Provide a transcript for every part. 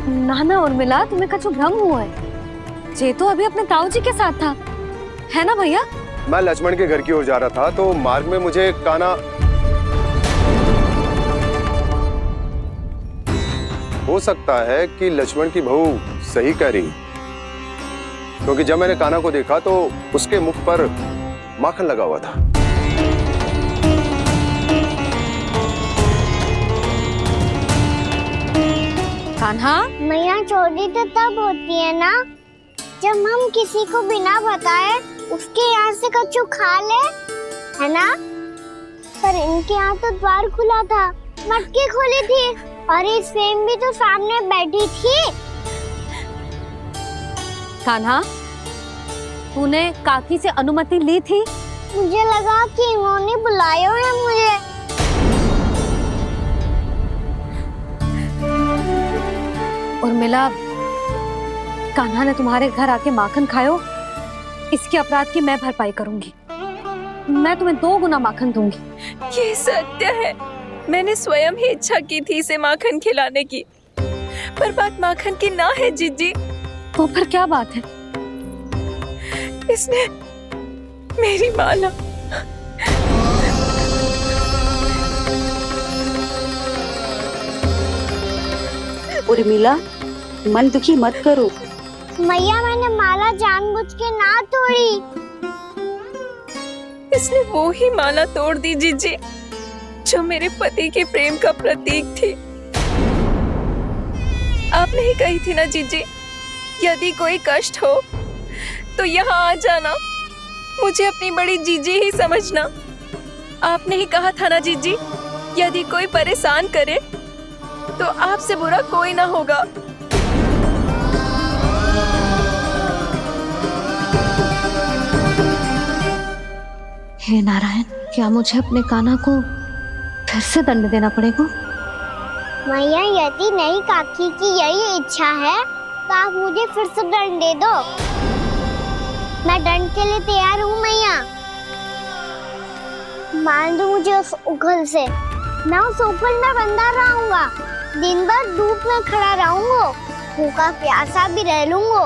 ना ना उर्मिला, तुम्हें कछु भ्रम हुआ है। जे तो अभी अपने ताऊ जी के साथ था, है ना भैया? मैं लक्ष्मण के घर की ओर जा रहा था तो मार्ग में मुझे कान्हा। हो सकता है कि लक्ष्मण की बहू सही कह रही, क्योंकि जब मैंने कान्हा को देखा तो उसके मुख पर माखन लगा हुआ था। कान्हा, मैया चोरी तो तब होती है ना जब हम किसी को बिना बताए उसके यहाँ से कछु खा ले, है ना? पर इनके यहाँ तो द्वार खुला था, मटकी खुली थी और ये सेम भी तो सामने बैठी थी। कान्हा, तूने काकी से अनुमति ली थी? मुझे लगा कि इन्होंने बुलाया है मुझे। उर्मिला, कान्हा ने तुम्हारे घर आके माखन खायो, इसके अपराध की मैं भरपाई करूंगी। मैं तुम्हें 2 गुना माखन दूंगी। ये सत्य है, मैंने स्वयं ही इच्छा की थी इसे माखन खिलाने की, पर बात माखन की ना है जीजी। तो फिर क्या बात है? इसने मेरी माला। उर्मिला, मन दुखी मत करो। मैया, मैंने माला जानबूझ के ना तोड़ी। इसने वो ही माला तोड़ दी जीजी जो मेरे पति के प्रेम का प्रतीक थी। आपने ही कही थी ना जीजी, यदि कोई कष्ट हो तो यहाँ आ जाना, मुझे अपनी बड़ी जीजी ही समझना। आपने ही कहा था ना जीजी, यदि कोई परेशान करे तो आपसे बुरा कोई ना होगा। हे नारायण, क्या मुझे अपने कान्हा को फिर से दंड देना पड़ेगा? मैया, यदि नहीं काकी की यही इच्छा है तो आप मुझे फिर से दंड दे दो। मैं दंड के लिए तैयार हूँ मैया। मान दो मुझे उस उखल से, मैं उस उखल में बंधा रहूंगा, दिन भर धूप में खड़ा रहूंगा, भूखा प्यासा भी रह लूंगा।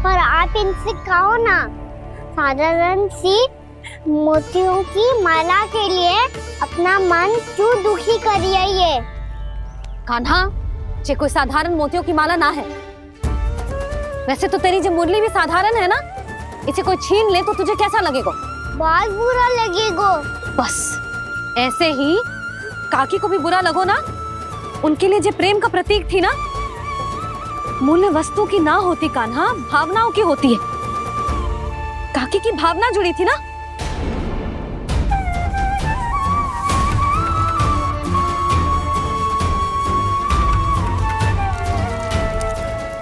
पर आप इनसे कहो ना, साधारण सी मोतियों की माला के लिए अपना मन क्यों दुखी करिए ये? कान्हा, ये कोई साधारण मोतियों की माला ना है। वैसे तो तेरी जो मुरली भी साधारण है ना, इसे कोई छीन ले तो तुझे कैसा लगेगा? बहुत बुरा लगेगा। बस ऐसे ही काकी को भी बुरा लगो ना। उनके लिए जो प्रेम का प्रतीक थी ना, मूल्य वस्तु की ना होती कान्हा, भावनाओं की होती है। काकी की भावना जुड़ी थी ना।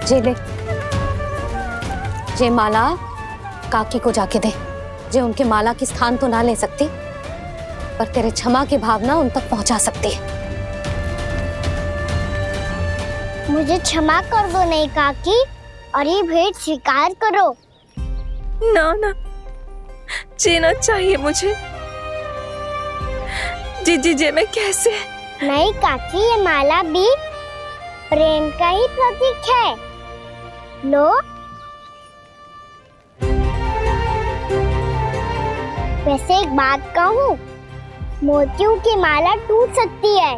जे ले, जे माला काकी को जाके दे। जे उनके माला की स्थान तो ना ले सकती, पर तेरे क्षमा की भावना उन तक पहुंचा सकती है। मुझे क्षमा कर दो नहीं काकी, और ये भेंट स्वीकार करो। ना ना, जीना चाहिए मुझे। जीजी जे मैं कैसे? नहीं काकी, ये माला भी प्रेम का ही प्रतीक है। लो। वैसे एक बात कहूँ, मोतियों की माला टूट सकती है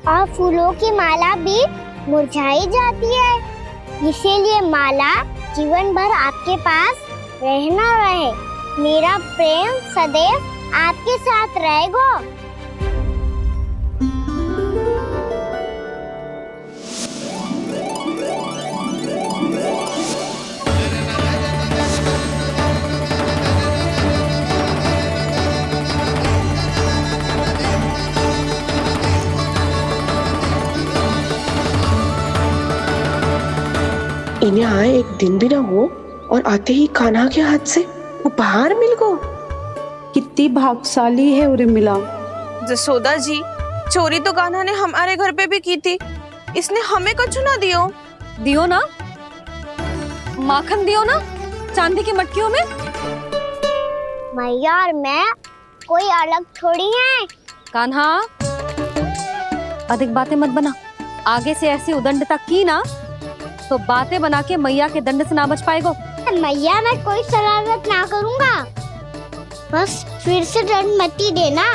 और फूलों की माला भी मुरझाई जाती है। इसीलिए माला जीवन भर आपके पास रहना रहे। मेरा प्रेम सदैव आपके साथ रहेगा। इन्हें आए एक दिन भी ना हो और आते ही कान्हा के हाथ से उपहार मिल गो। कितनी भाग्यशाली है उर्मिला। जसोदा जी, चोरी तो कान्हा ने हमारे घर पे भी की थी, इसने हमें कछु ना दियो। दियो ना, माखन दियो ना, चांदी की मटकियों में। मैया और मैं कोई अलग थोड़ी है। कान्हा, अधिक बातें मत बना। आगे से ऐसी उदंडता की ना तो बातें बना के मैया के दंड से ना बच पाएगो। मैया मैं कोई शरारत ना करूंगा, बस फिर से दंड मत ही देना।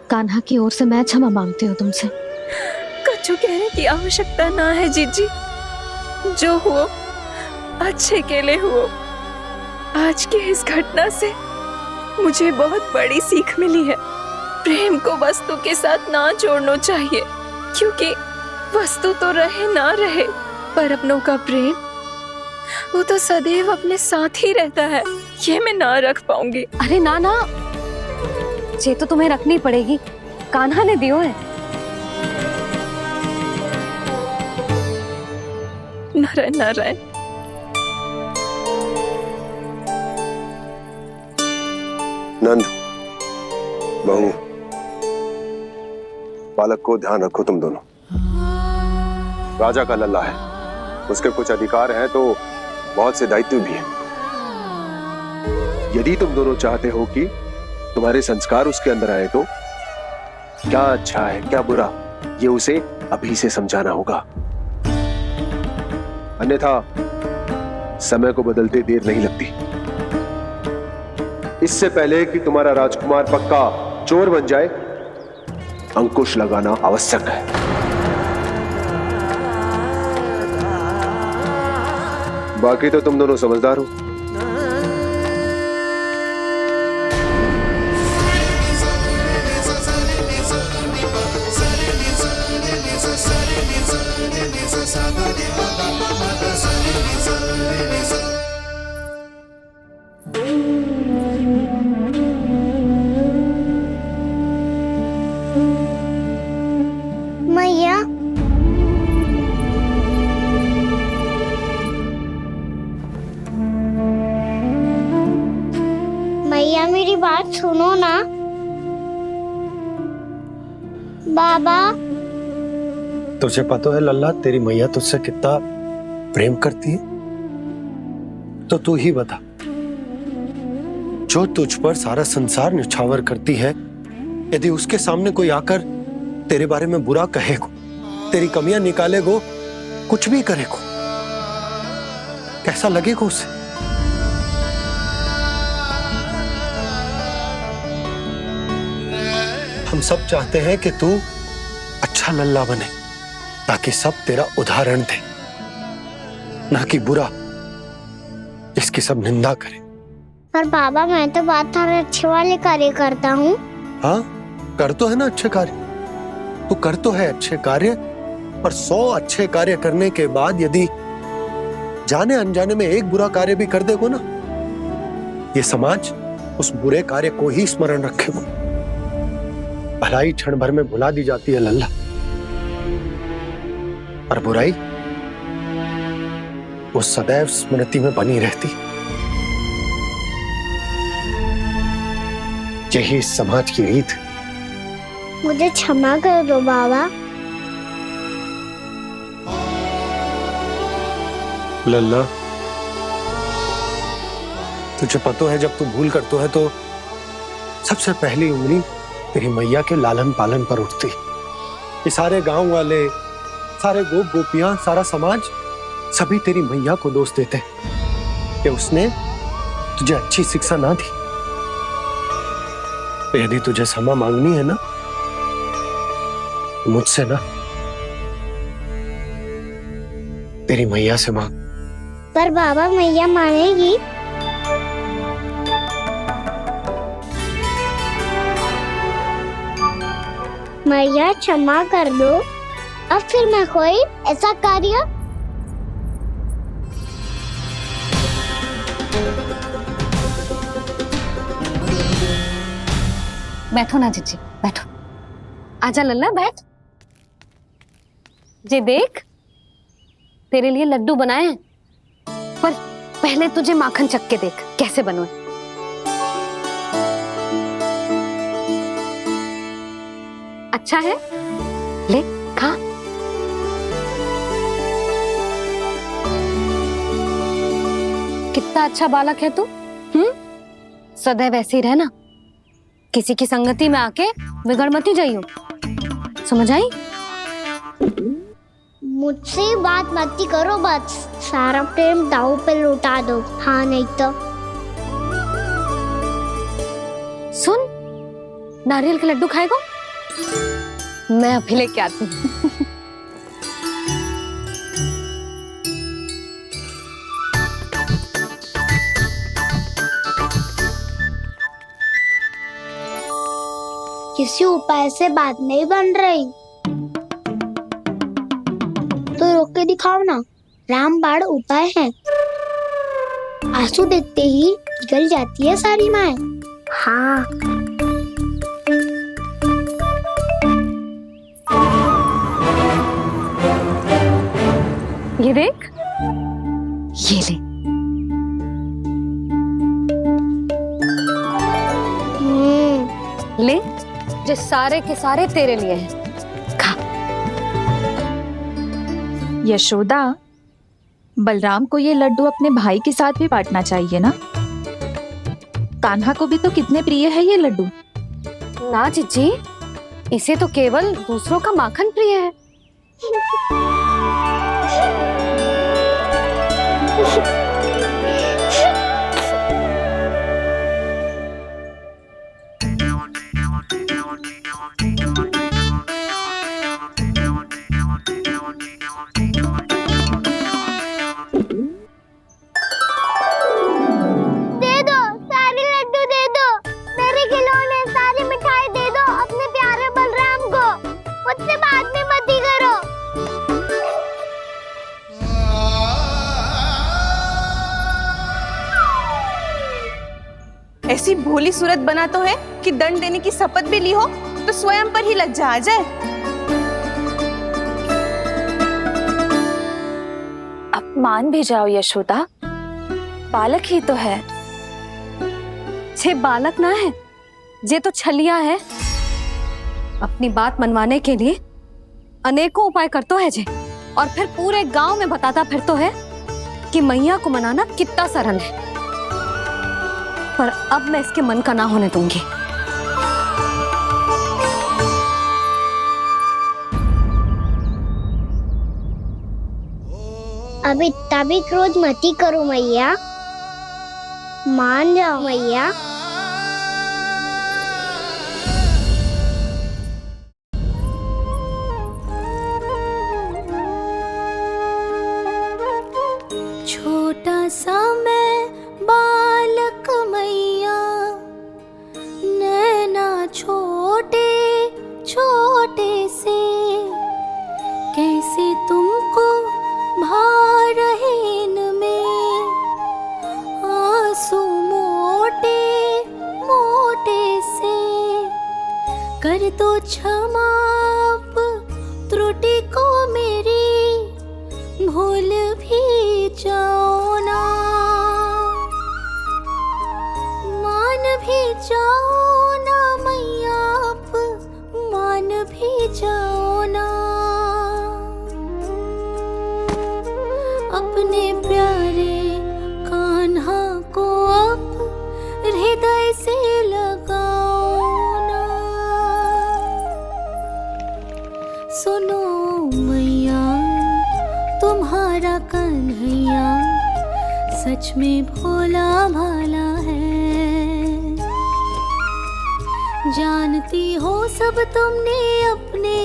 कान्हा की ओर से मैं क्षमा मांगती हूँ तुमसे। कछु कहने की आवश्यकता ना है जीजी, जो हुआ अच्छे के लिए हुआ। आज की इस घटना से मुझे बहुत बड़ी सीख मिली है। प्रेम को वस्तु के साथ ना जोड़ना चाहिए, क्योंकि वस्तु तो रहे ना रहे, पर अपनों का प्रेम वो तो सदैव अपने साथ ही रहता है। ये मैं ना रख पाऊंगी। अरे ना ना, ये तो तुम्हें रखनी पड़ेगी, कान्हा ने दियो है। नारायण नारायण। नंद, बहू, बालक को ध्यान रखो तुम दोनों। राजा का लल्ला है, उसके कुछ अधिकार हैं तो बहुत से दायित्व भी हैं। यदि तुम दोनों चाहते हो कि तुम्हारे संस्कार उसके अंदर आए तो क्या अच्छा है क्या बुरा, ये उसे अभी से समझाना होगा। अन्यथा समय को बदलते देर नहीं लगती। इससे पहले कि तुम्हारा राजकुमार पक्का चोर बन जाए, अंकुश लगाना आवश्यक है। बाकी तो तुम दोनों समझदार हो। मैया मैया मेरी बात सुनो ना। बाबा तुझे पता है लल्ला, तेरी मैया तुझसे कितना प्रेम करती है? तो तू ही बता, जो तुझ पर सारा संसार निछावर करती है, यदि उसके सामने कोई आकर तेरे बारे में बुरा कहेगो, तेरी कमियां निकालेगो, कुछ भी करेगो, कैसा लगेगा उसे? हम सब चाहते हैं कि तू अच्छा लल्ला बने, ताकि सब तेरा उदाहरण दे, ना कि बुरा जिसकी सब निंदा करे। पर बाबा मैं तो बात थारे अच्छे वाले कार्य करता हूँ। हाँ, कर तो है ना अच्छे कार्य, तू कर तो है अच्छे कार्य, पर 100 अच्छे कार्य करने के बाद यदि जाने अनजाने में एक बुरा कार्य भी कर देगो ना, ये समाज उस बुरे कार्य को ही स्मरण रखेगो। भलाई क्षण भर में भुला दी जाती है लल्ला, और बुराई वो सदैव स्मृति में बनी रहती। यही इस समाज की रीत है। मुझे क्षमा कर दो बाबा। लल्ला, तुझे पता है जब तू भूल करता है तो सबसे पहली उंगली तेरी मैया के लालन पालन पर उठती। ये सारे गांव वाले, सारे गोप गोपियां, सारा समाज, सभी तेरी मैया को दोष देते कि उसने तुझे अच्छी शिक्षा ना दी। तो यदि तुझे क्षमा मांगनी है ना, मुझसे ना, तेरी मैया से मांग। पर बाबा मैया मानेगी? मैया क्षमा कर दो, अब फिर मैं कोई ऐसा कार्य बैठो ना जीजी, बैठो। आजा लल्ला, बैठ। जे देख, तेरे लिए लड्डू बनाए हैं, पर पहले तुझे माखन चख के देख कैसे बनो। अच्छा है, ले खा। कितना अच्छा बालक है तू। सदैव ऐसे ही रहना, किसी की संगति में आके बिगड़ मत जाइयो, समझ आई? मुझसे बात मत ही करो, बस सारा प्रेम दाव पे लुटा दो। हाँ नहीं तो सुन, नारियल के लड्डू खाएगा? मैं अभी लेके आती हूँ। किसी उपाय से बात नहीं बन रही तो रोक के दिखाओ ना। रामबाण उपाय है, आंसू देखते ही पिघल जाती है सारी माए। हाँ ये देख, ये ले। ले, जो सारे के सारे तेरे लिए हैं, खा। यशोदा, बलराम को ये लड्डू अपने भाई के साथ भी बांटना चाहिए ना। कान्हा को भी तो कितने प्रिय है ये लड्डू। ना जीजी, इसे तो केवल दूसरों का माखन प्रिय है। दे दो, सारे लड्डू दे दो, मेरे खिलौने सारी मिठाई दे दो अपने प्यारे बलराम को। मुझसे बात में मत ही करो। ऐसी भोली सूरत बना तो है कि दंड देने की शपथ भी ली हो तो स्वयं पर ही लज्जा आ जाए। अब मान भी जाओ यशोदा, बालक ही तो है। छे बालक ना है, जे तो छलिया है। अपनी बात मनवाने के लिए अनेकों उपाय करतो है जे, और फिर पूरे गांव में बताता फिरतो है कि मैया को मनाना कितना सरल है। पर अब मैं इसके मन का ना होने दूंगी। अब इतना भी क्रोध मत ही करो मैया, मान जाओ मैया। छोटा सा मैं बालक मैया, नैना छोटे छोटे से, कैसे तुमको भा रहे इनमें आंसू मोटे मोटे से। कर दो क्षमा त्रुटि को मेरी, भूल भी जाओ ना, मान भी जाओ ना मैया, आप मान भी जाओ ना। अपने प्यारे कान्हा को अब हृदय से लगाओ ना। सुनो मैया, तुम्हारा कन्हैया सच में भोला भाला है। जानती हो सब तुमने अपने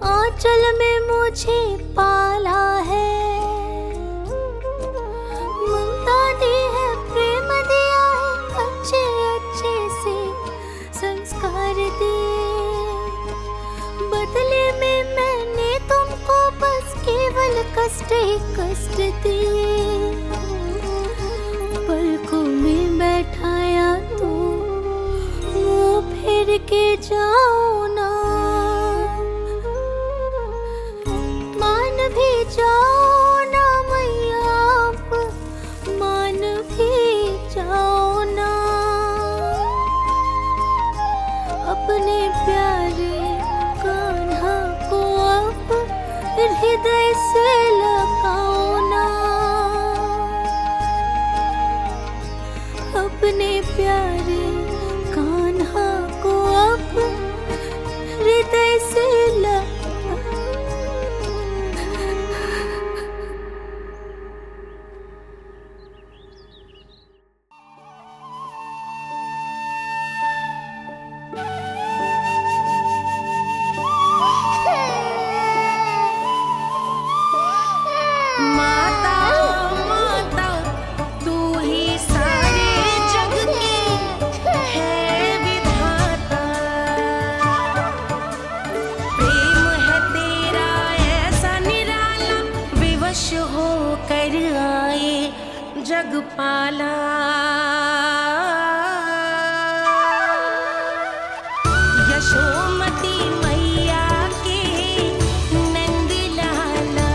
आंचल में मुझे पाला है। ममता दी है, प्रेम दिया है, अच्छे अच्छे से संस्कार दिए। बदले में मैंने तुमको बस केवल कष्ट ही कष्ट दिए। पलकों में बैठाया तो मुंह फेर के जाओ ना, मान भी जाओ ना मैया, आप मान भी जाओ ना। अपने प्यारे कान्हा को अब हृदय से लगाओ ना। अपने प्यारे यशोमती मैया के नंद लाला,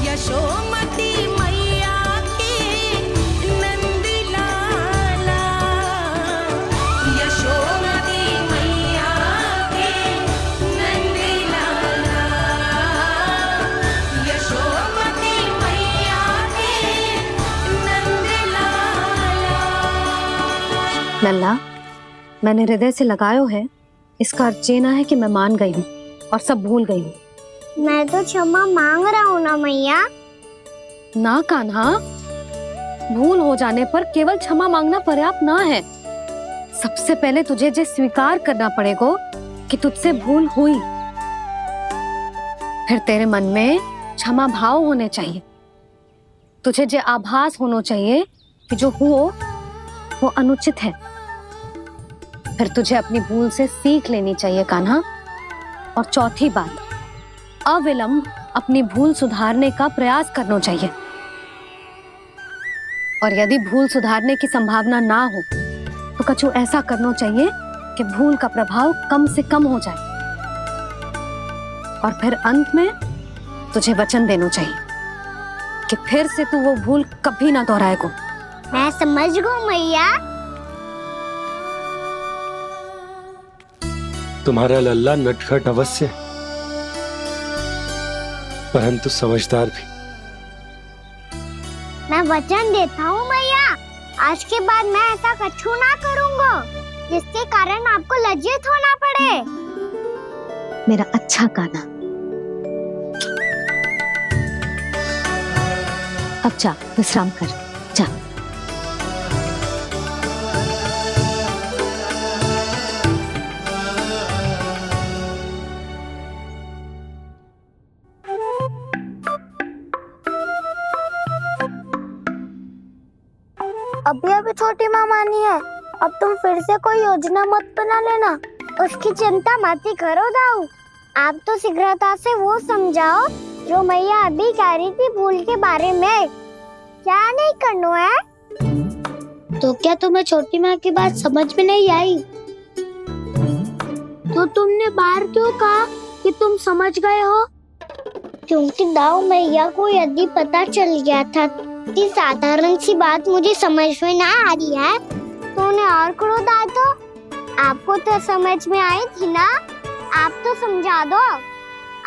यशोमती मैया के नंद लाला, यशोमती मैया के नंद लाला, यशोमती मैया के नंद लाला। लल्ला, मैंने हृदय से लगायो है, इसका अर्थ ये ना है कि मैं मान गई हूँ और सब भूल गई हूँ। मैं तो क्षमा मांग रहा हूँ ना मैया। ना कान्हा, भूल हो जाने पर केवल क्षमा मांगना पर्याप्त ना है। सबसे पहले तुझे ये स्वीकार करना पड़ेगा कि तुझसे भूल हुई। फिर तेरे मन में क्षमा भाव होने चाहिए। तुझे ये आभास होना चाहिए कि जो हुआ वो अनुचित है। फिर तुझे अपनी भूल से सीख लेनी चाहिए कान्हा। और चौथी बात, अविलंब अपनी भूल सुधारने का प्रयास करना चाहिए। और यदि भूल सुधारने की संभावना ना हो तो कछु ऐसा करना चाहिए कि भूल का प्रभाव कम से कम हो जाए। और फिर अंत में तुझे वचन देना चाहिए कि फिर से तू वो भूल कभी ना दोहराएगा। मैं समझ गई मैया। तुम्हारा लल्ला नटखट अवश्य, परंतु समझदार भी। मैं वचन देता हूँ मैया, आज के बाद मैं ऐसा कछु ना करूँगा जिसके कारण आपको लज्जित होना पड़े। मेरा अच्छा कान्हा, अब जा विश्राम कर, जा। अभी अभी छोटी माँ मानी है, अब तुम फिर से कोई योजना मत बना लेना। उसकी चिंता मत ही करो दाऊ। आप तो शीघ्रता से वो समझाओ जो मैया अभी कह रही थी भूल के बारे में। क्या नहीं करना है? तो क्या तुम्हें छोटी माँ की बात समझ में नहीं आई? तो तुमने बाहर क्यों कहा कि तुम समझ गए हो? क्योंकि दाऊ मैया को यदि पता चल गया था कि साधारण सी बात मुझे समझ में ना आ रही है तो उन्हें और क्रोध आया। तो आपको तो समझ में आई थी ना, आप तो समझा दो।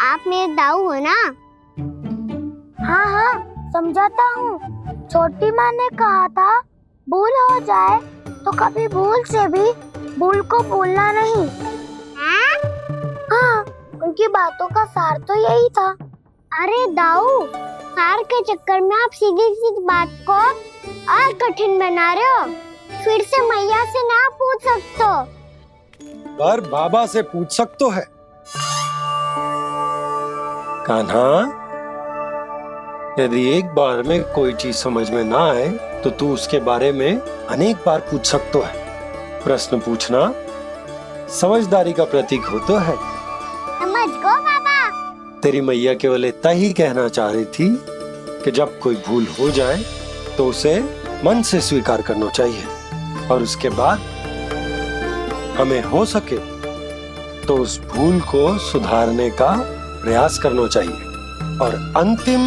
आप मेरे दाऊ हो ना। हाँ हाँ समझाता हूँ। छोटी माँ ने कहा था भूल हो जाए तो कभी भूल से भी भूल को भूलना नहीं। हाँ, उनकी बातों का सार तो यही था। अरे दाऊ, सार के चक्कर में आप सीधी सीधी बात को और कठिन बना रहे हो। फिर से मैया से ना पूछ सकते हो, पर बाबा से पूछ सकते है। कान्हा, यदि एक बार में कोई चीज समझ में ना आए तो तू उसके बारे में अनेक बार पूछ सकते है। प्रश्न पूछना समझदारी का प्रतीक होता है। समझ गो बाबा। तेरी मैया केवल इतना ही कहना चाह रही थी कि जब कोई भूल हो जाए तो उसे मन से स्वीकार करना चाहिए और उसके बाद हमें हो सके तो उस भूल को सुधारने का प्रयास करना चाहिए। और अंतिम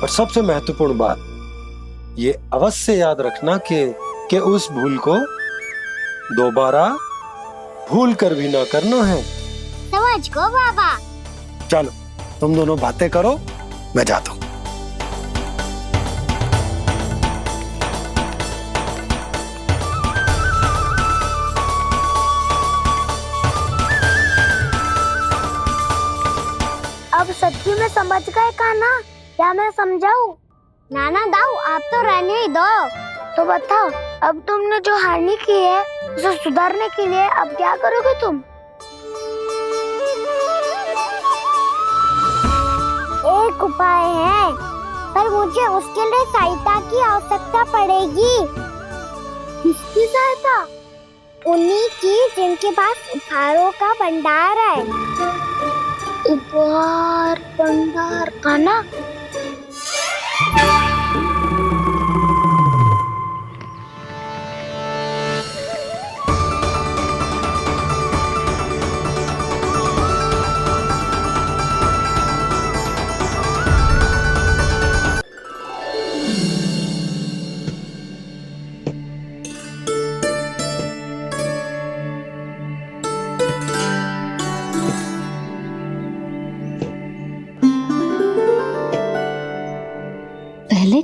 और सबसे महत्वपूर्ण बात ये अवश्य याद रखना कि उस भूल को दोबारा भूल कर भी ना करना है। समझ गो बाबा। चलो तुम दोनों बातें करो, मैं जाता हूँ। अब सच्ची में समझ गए कान्हा? क्या मैं समझाऊं? नाना दाऊ, आप तो रहने ही दो। तो बताओ, अब तुमने जो हानि की है उसे सुधारने के लिए अब क्या करोगे तुम? एक उपाय है, पर मुझे उसके लिए सहायता की आवश्यकता पड़ेगी। किसकी सहायता? उन्हीं की जिनके पास उपहारों का भंडार है। उपहार भंडार का ना?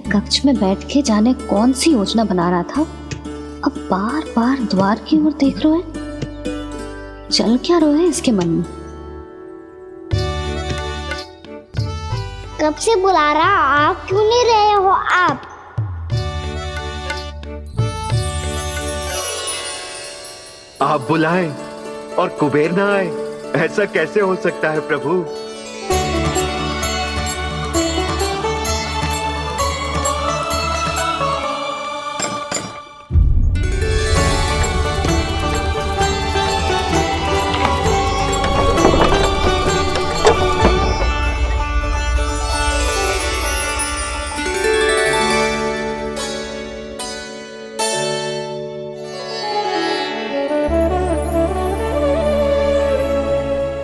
कक्ष में बैठ के जाने कौन सी योजना बना रहा था, अब बार बार द्वार की ओर देख रहे हैं। चल क्या रहे हैं इसके मन में? कब से बुला रहा, आप क्यों नहीं रहे हो? आप बुलाएं और कुबेर ना आए, ऐसा कैसे हो सकता है प्रभु?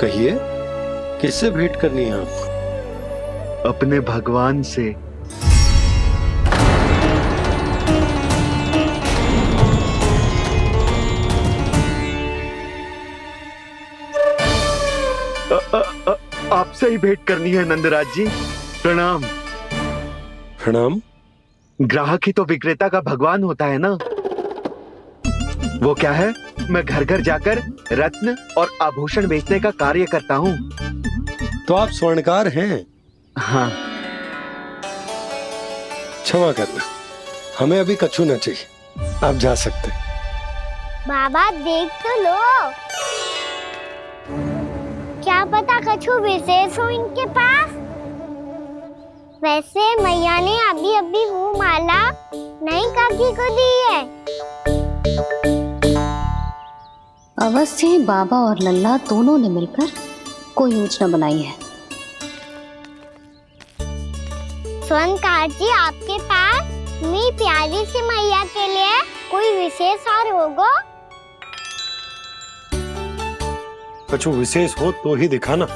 कहिए, किससे भेंट करनी है आपको? अपने भगवान से। आपसे ही भेंट करनी है नंदराज जी। प्रणाम। प्रणाम। ग्राहक ही तो विक्रेता का भगवान होता है ना। वो क्या है, मैं घर घर जाकर रत्न और आभूषण बेचने का कार्य करता हूँ। तो आप स्वर्णकार हैं? हाँ। क्षमा करना, हमें अभी कछु न चाहिए, आप जा सकते हैं। बाबा देख तो लो, क्या पता कछु विशेष हो इनके पास। वैसे मैया ने अभी अभी वो माला नई काकी को दी है। अवश्य ही बाबा और लल्ला दोनों ने मिलकर कोई योजना बनाई है। स्वर्णकार जी, आपके पास मेरी प्यारी सी मैया के लिए कोई विशेष और होगा? कछु विशेष हो तो ही दिखाना।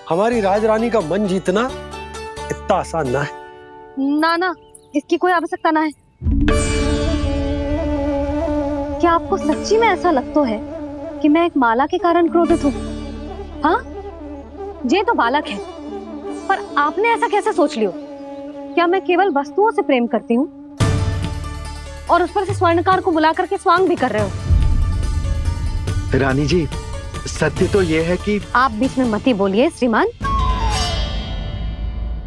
हमारी राजरानी का मन जीतना इतना आसान ना है। ना ना, इसकी कोई आवश्यकता ना है। क्या आपको सच्ची में ऐसा लगता है कि मैं एक माला के कारण क्रोधित हूँ? हाँ, ये तो बालक है, पर आपने ऐसा कैसे सोच लियो? क्या मैं केवल वस्तुओं से प्रेम करती हूँ और उस पर से स्वर्णकार को बुला करके स्वांग भी कर रहे हो? रानी जी, सत्य तो ये है कि आप बीच में मत ही बोलिए श्रीमान।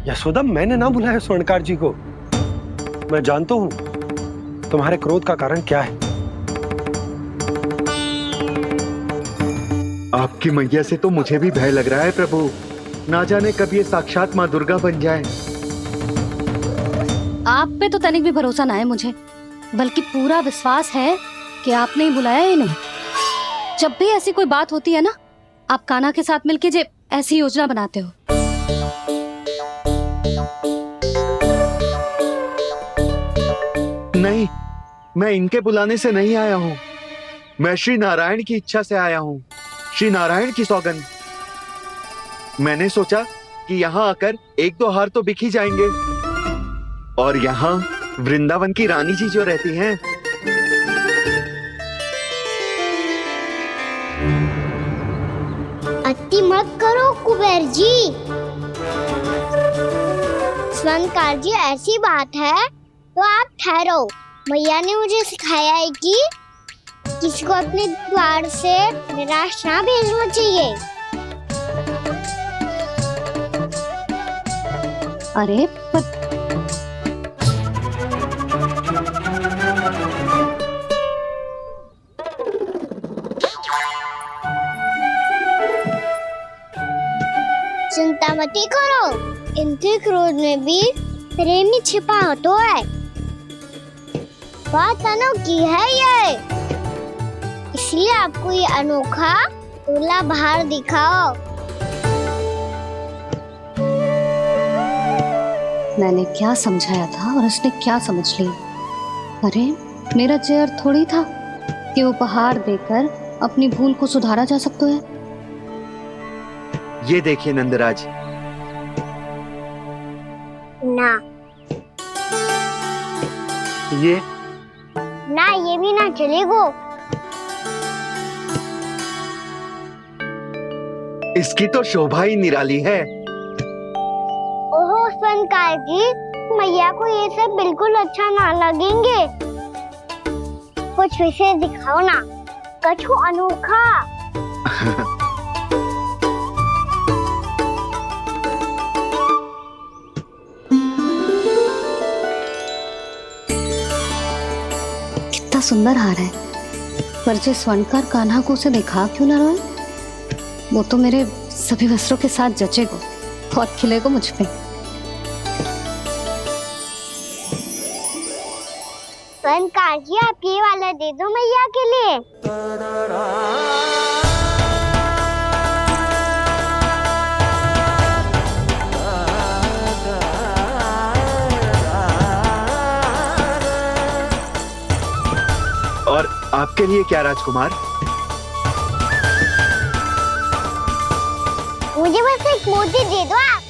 यशोदा, मैंने ना बुलाया स्वर्णकार जी को। मैं जानता हूँ तुम्हारे क्रोध का कारण क्या है। आपकी मैया से तो मुझे भी भय लग रहा है प्रभु। ना जाने कब ये साक्षात माँ दुर्गा बन जाए। आप पे तो तनिक भी भरोसा ना है मुझे, बल्कि पूरा विश्वास है कि आपने ही बुलाया ही नहीं। जब भी ऐसी कोई बात होती है ना, आप कान्हा के साथ मिलके जे ऐसी योजना बनाते हो। नहीं, मैं इनके बुलाने से नहीं आया हूँ। मैं श्री नारायण की इच्छा से आया हूँ, श्री नारायण की सौगंध। मैंने सोचा कि यहाँ आकर एक दो हार तो बिक ही जाएंगे। और यहाँ वृंदावन की रानी जी जो रहती हैं, अति मत करो कुबेर जी। स्वर्णकार जी, ऐसी बात है तो आप ठहरो। मैया ने मुझे सिखाया है कि किसी को अपने द्वार से निराश ना भेजना चाहिए। अरे पर चिंता मत करो, इनके क्रोध में भी प्रेम ही छिपा तो है। बात अनोखी है ये, इसलिए आपको ये अनोखा दूल्हा बाहर दिखाओ। मैंने क्या समझाया था और उसने क्या समझ लिया? अरे मेरा चेयर थोड़ी था कि उपहार देकर अपनी भूल को सुधारा जा सकता है। ये देखिए नंदराज। ना ये ना, ये भी ना चलेगो। इसकी तो शोभा ही निराली है। ओहो स्वर्णकार जी, मैया को ये सब बिल्कुल अच्छा ना लगेंगे। कुछ विशेष दिखाओ ना, कछु अनोखा। कितना सुंदर हार है, पर जिस स्वर्णकार कान्हा को उसे दिखा क्यों ना रोए? वो तो मेरे सभी वस्त्रों के साथ जचेगा, बहुत खिलेगा मुझ पे। स्वर्णकार जी, आप ये वाला दे दो मैया के लिए। और आपके लिए क्या राजकुमार? मुझे बस एक मोती दे दो आप।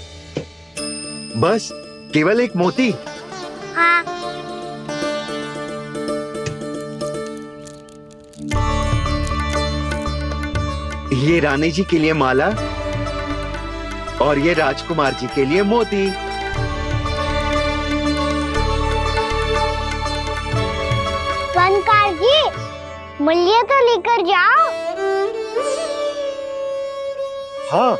बस केवल एक मोती? हाँ। ये रानी जी के लिए माला और ये राजकुमार जी के लिए मोती। स्वर्णकार जी, मूल्य तो लेकर जाओ। हाँ,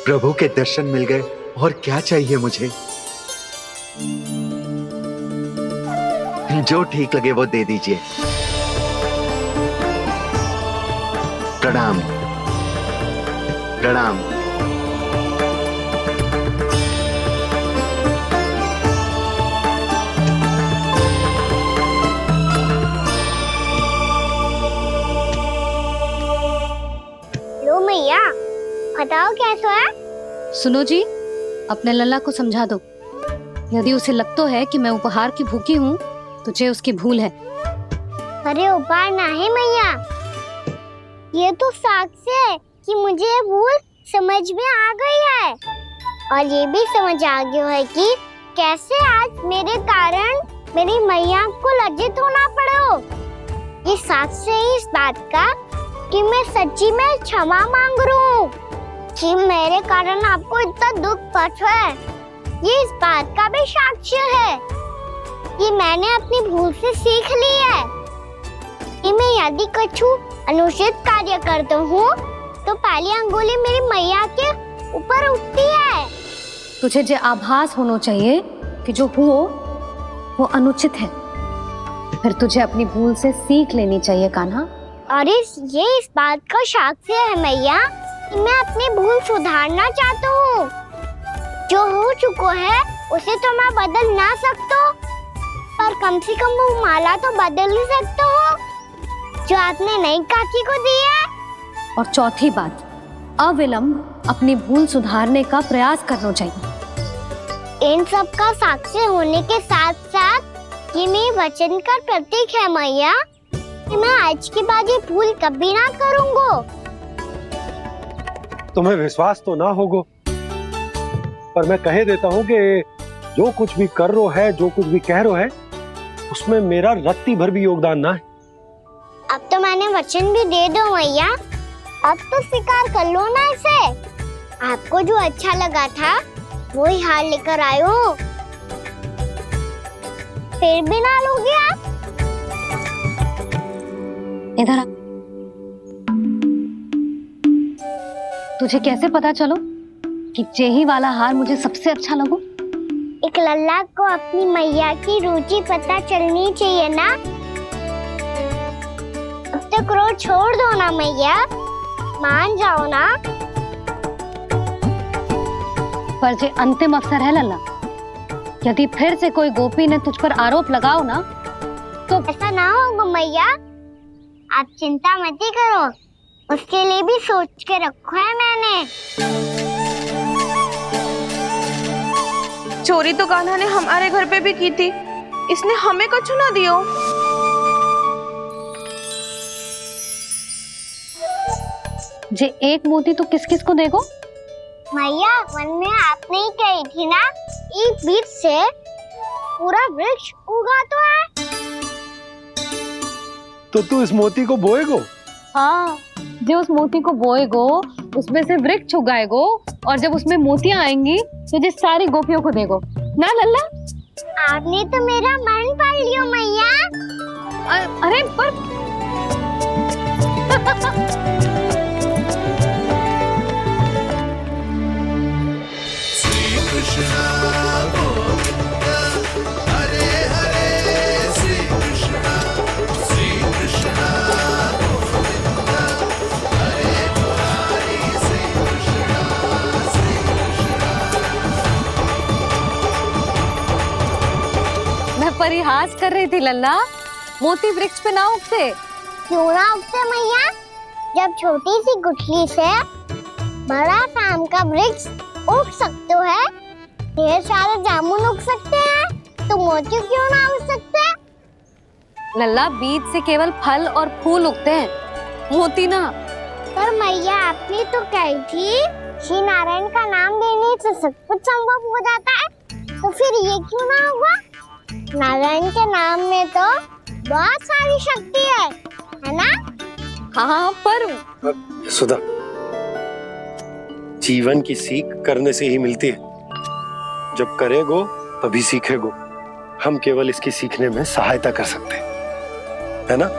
प्रभु के दर्शन मिल गए, और क्या चाहिए मुझे? जो ठीक लगे वो दे दीजिए। प्रणाम प्रणाम। लो मैया, बताओ कैसा है? सुनो जी, अपने लल्ला को समझा दो। यदि उसे लगता है कि मैं उपहार की भूखी हूँ, तो ये उसकी भूल है। अरे उपहार ना है मैया, ये तो साक्ष्य है कि मुझे ये भूल समझ में आ गई है, और ये भी समझ आ गया है कि कैसे आज मेरे कारण मेरी मैया को लज्जित होना पड़ो। ये साक्ष्य है इस बात का कि मैं सच्ची में क्षमा मांग रहा हूँ कि मेरे कारण आपको इतना दुख पहुंचा है। ये इस बात का भी साक्ष्य है कि मैंने अपनी भूल से सीख ली है कि मैं यदि कुछ अनुचित कार्य करता हूँ तो पहली अंगुली मेरी मैया के ऊपर उठती है। तुझे जो आभास होना चाहिए कि जो हुआ वो अनुचित है, फिर तुझे अपनी भूल से सीख लेनी चाहिए कान्हा। और ये इस बात का साक्ष्य है मैया कि मैं अपनी भूल सुधारना चाहता हूँ। जो हो चुका है उसे तो मैं बदल ना सकता, पर कम से कम वो माला तो बदल ही सकता हूँ जो आपने नई काकी को दी है। और चौथी बात, अविलंब अपनी भूल सुधारने का प्रयास करना चाहिए। इन सब का साक्षी होने के साथ साथ ये मेरे वचन का प्रतीक है मैया कि मैं आज के बाद ये भूल कभी ना करूँगा। तुम्हें विश्वास तो ना होगा, पर मैं कह देता हूँ कि जो कुछ भी कर रो है, जो कुछ भी कह रो है, उसमें मेरा रत्ती भर भी योगदान ना है। अब तो मैंने वचन भी दे दो मैया, अब तो स्वीकार कर लो ना इसे। आपको जो अच्छा लगा था वो ही हार लेकर आयो, फिर भी ना लोगे आप? इधर आ। तुझे कैसे पता चलो कि यही वाला हार मुझे सबसे अच्छा लगो? एक लल्ला को अपनी मैया की रुचि पता चलनी चाहिए ना। अब तक क्रोध छोड़ दो ना मैया, मान जाओ ना। पर जे अंतिम अवसर है लल्ला, यदि फिर से कोई गोपी ने तुझ पर आरोप लगाओ ना तो ऐसा ना होगा मैया, आप चिंता मत करो, उसके लिए भी सोच के रखा है मैंने। चोरी तो कान्हा ने हमारे घर पे भी की थी, इसने हमें कुछ ना दियो। जे एक मोती तो किस किस को देगो? मैया, मन में आपने ही कही थी ना, एक बीज से पूरा वृक्ष उगा तो है। तो तू इस मोती को बोएगो? हाँ, जो उस मोती को बोएगो उसमें से वृक्ष उगाएगो, और जब उसमें मोतियां आएंगी तो जिस सारी गोपियों को देगो। ना लल्ला। आपने तो मेरा मन पढ़ लियो मैया। अरे पर मैं परिहास कर रही थी लल्ला, मोती वृक्ष पे ना उगते। क्यों ना उगते मैया? जब छोटी सी गुठली से बड़ा आम का वृक्ष उग सकते है, ढेर सारे जामुन उग सकते हैं, तो मोती क्यों ना उग सकते? लल्ला, बीज से केवल फल और फूल उगते हैं, मोती ना। पर मैया आपने तो कही थी श्री नारायण का नाम लेने से सब कुछ संभव हो जाता है, तो फिर ये क्यों ना हुआ? नारायण के नाम में तो बहुत सारी शक्ति है ना? हाँ पर सुधा, जीवन की सीख करने से ही मिलती है। जब करेगो तभी सीखेगो। हम केवल इसकी सीखने में सहायता कर सकते हैं, है ना?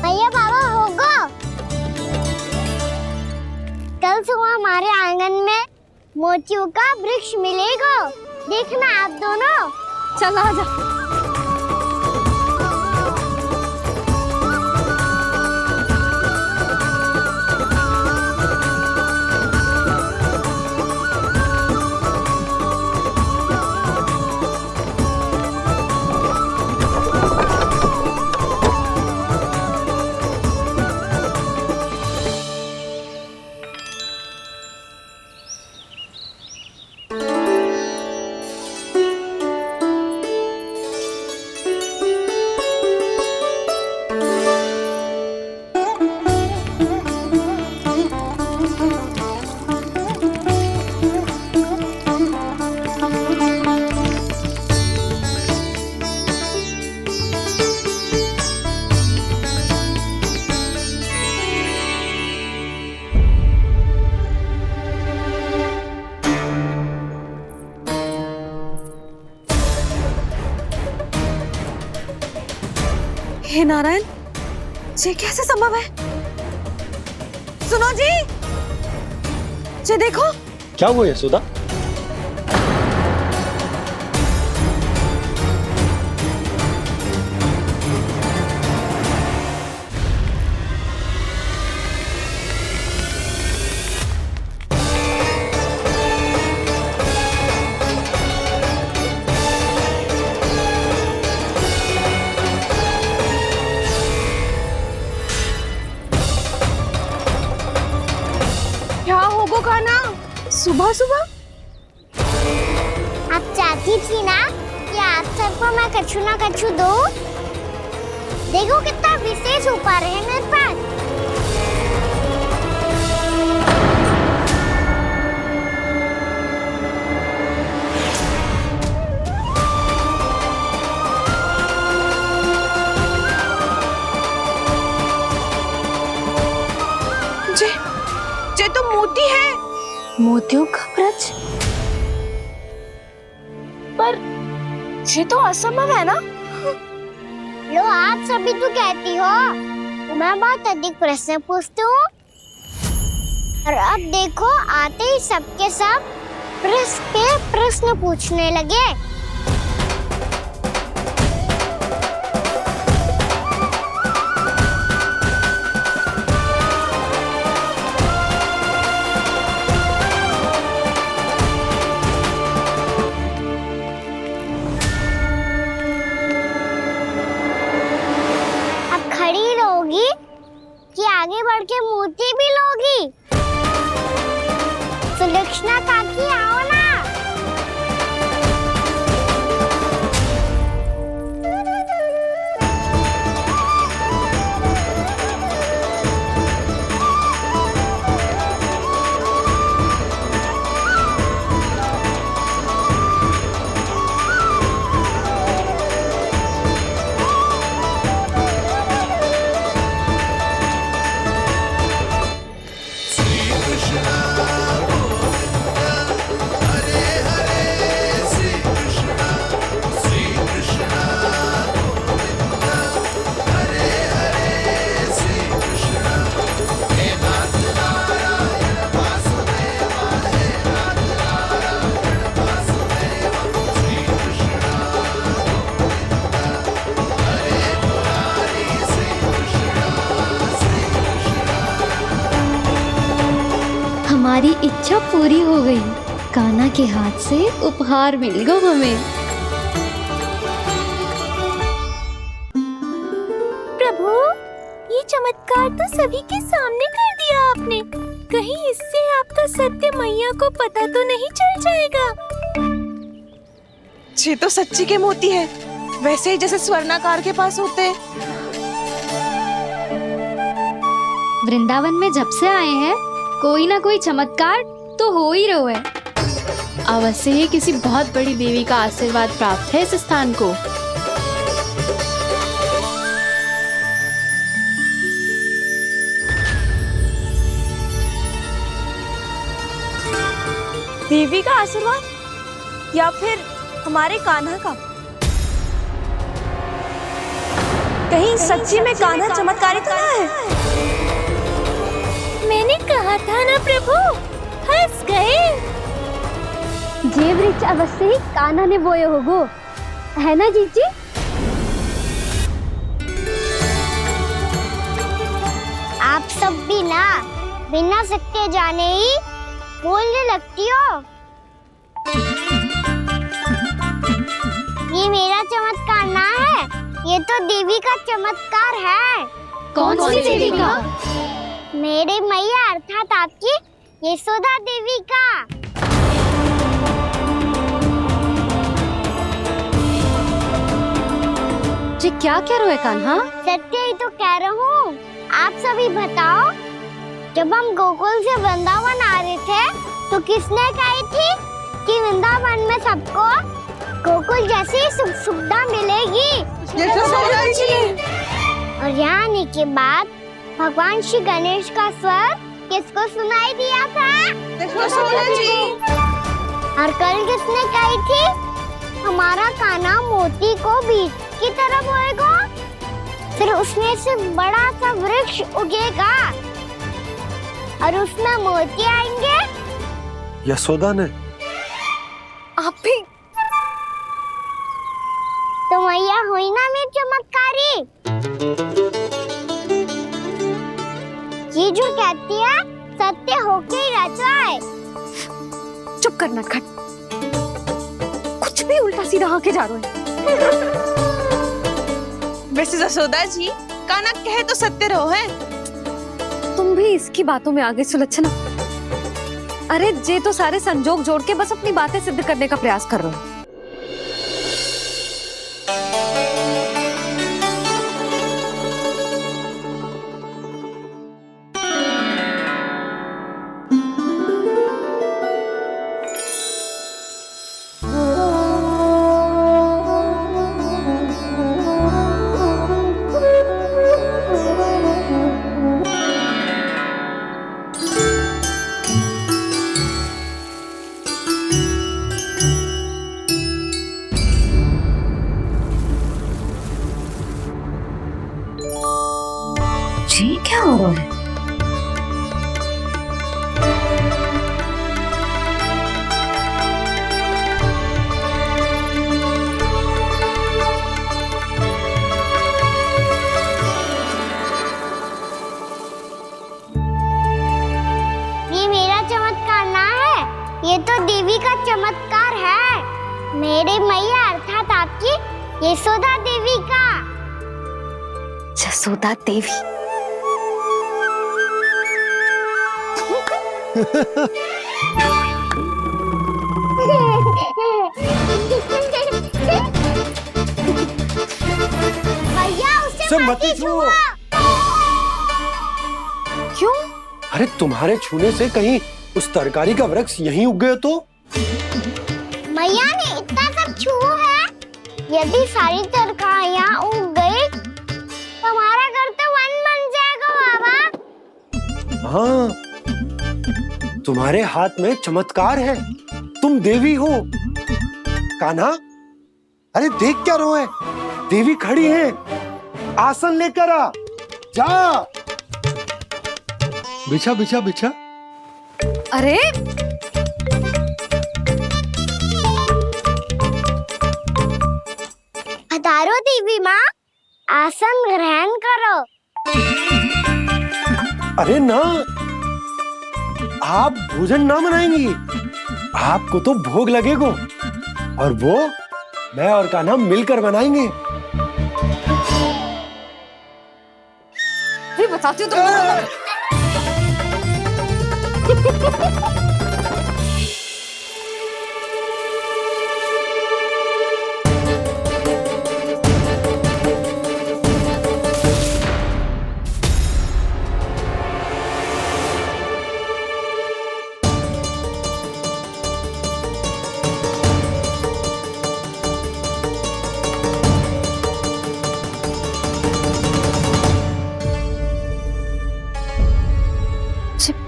भैया बाबा होगो, कल सुबह हमारे आंगन में मोतियों का वृक्ष मिलेगा, देखना आप दोनों। चल आजा। हे नारायण, ये कैसे संभव है? सुनो जी, ये देखो। क्या हुआ यशोदा? क्या होगा कान्हा? सुबह सुबह? आप चाहती थी ना कि आज सबको मैं कछु ना कछु दूं? देखो कितना विशेष उपहार है मेरे पास। ये तो मोती है। मोतियों का ब्रज? पर ये तो असंभव है ना? लो, आप सभी तो कहती हो मैं बहुत अधिक प्रश्न पूछती हूँ, और अब देखो आते ही सबके सब प्रश्न पे प्रश्न पूछने लगे। खड़ी रहोगी कि आगे बढ़ के मोती भी लोगी? सुलक्षणा काकी आओ ना। हमारी इच्छा पूरी हो गई। कान्हा के हाथ से उपहार मिल गो हमें। प्रभु, ये चमत्कार तो सभी के सामने कर दिया आपने। कहीं इससे आपका सत्य मैया को पता तो नहीं चल जाएगा? ये तो सच्ची के मोती है, वैसे ही जैसे स्वर्णाकार के पास होते हैं। वृंदावन में जब से आए हैं कोई ना कोई चमत्कार तो हो ही रहा है। अवश्य ही किसी बहुत बड़ी देवी का आशीर्वाद प्राप्त है इस स्थान को। देवी का आशीर्वाद या फिर हमारे कान्हा का? कहीं सच्ची में कान्हा चमत्कारी तो ना है? मैंने कहा था ना प्रभु, फंस गए। जे वृक्ष अवश्य ही कान्हा ने बोए होगो, है ना जीजी? आप सब भी ना बिना सत्य जाने ही बोलने लगती हो। ये मेरा चमत्कार ना है, ये तो देवी का चमत्कार है। कौन सी देवी का? मेरे मैया अर्थात आपकी यशोदा देवी का। जी क्या कह रहे हो कान्हा? सत्य ही तो कह रहा हूँ। आप सभी बताओ, जब हम गोकुल से वृंदावन आ रहे थे तो किसने कही थी कि वृंदावन में सबको गोकुल जैसी सुख सुविधा मिलेगी? और यहाँ आने के बाद भगवान श्री गणेश का स्वर किसको सुनाई दिया था? और कल किसने कही थी हमारा कान्हा मोती को बीज की तरफ होएगा, फिर उसमें से बड़ा सा वृक्ष उगेगा और उसमें मोती आएंगे? यशोदा ने। आप भी तो मैया हुई ना मेरी चमत्कारी। ये जो कहती है सत्य होके ही रहता है। चुप करना खट, कुछ भी उल्टा सीधा आके जा रहे हैं। वैसे यशोदा जी, कान्हा कहे तो सत्य रहो है। तुम भी इसकी बातों में आगे सुलझना। अरे जे तो सारे संजोग जोड़ के बस अपनी बातें सिद्ध करने का प्रयास कर रहे हो। जी क्या हो रहा है? ये मेरा चमत्कार ना है, ये तो देवी का चमत्कार है। मेरे मैया अर्थात आपकी यशोदा देवी का। यशोदा देवी। भैया उसे मत छुओ। क्यों? अरे तुम्हारे छूने से कहीं उस तरकारी का वृक्ष यहीं उग गए तो? मैया ने इतना सब छुआ है, यदि सारी तरकारियां उग गई तो हमारा घर तो वन बन जाएगा बाबा। हाँ, तुम्हारे हाथ में चमत्कार है, तुम देवी हो। कान्हा, अरे देख क्या रो है, देवी खड़ी है, आसन लेकर आ, जा। बिछा बिछा बिछा। अरे पधारो देवी माँ, आसन ग्रहण करो। अरे ना, आप भोजन ना मनाएंगी, आपको तो भोग लगेगा और वो मैं और कान्हा मिलकर बनाएंगे। फिर बताती हूँ तुम।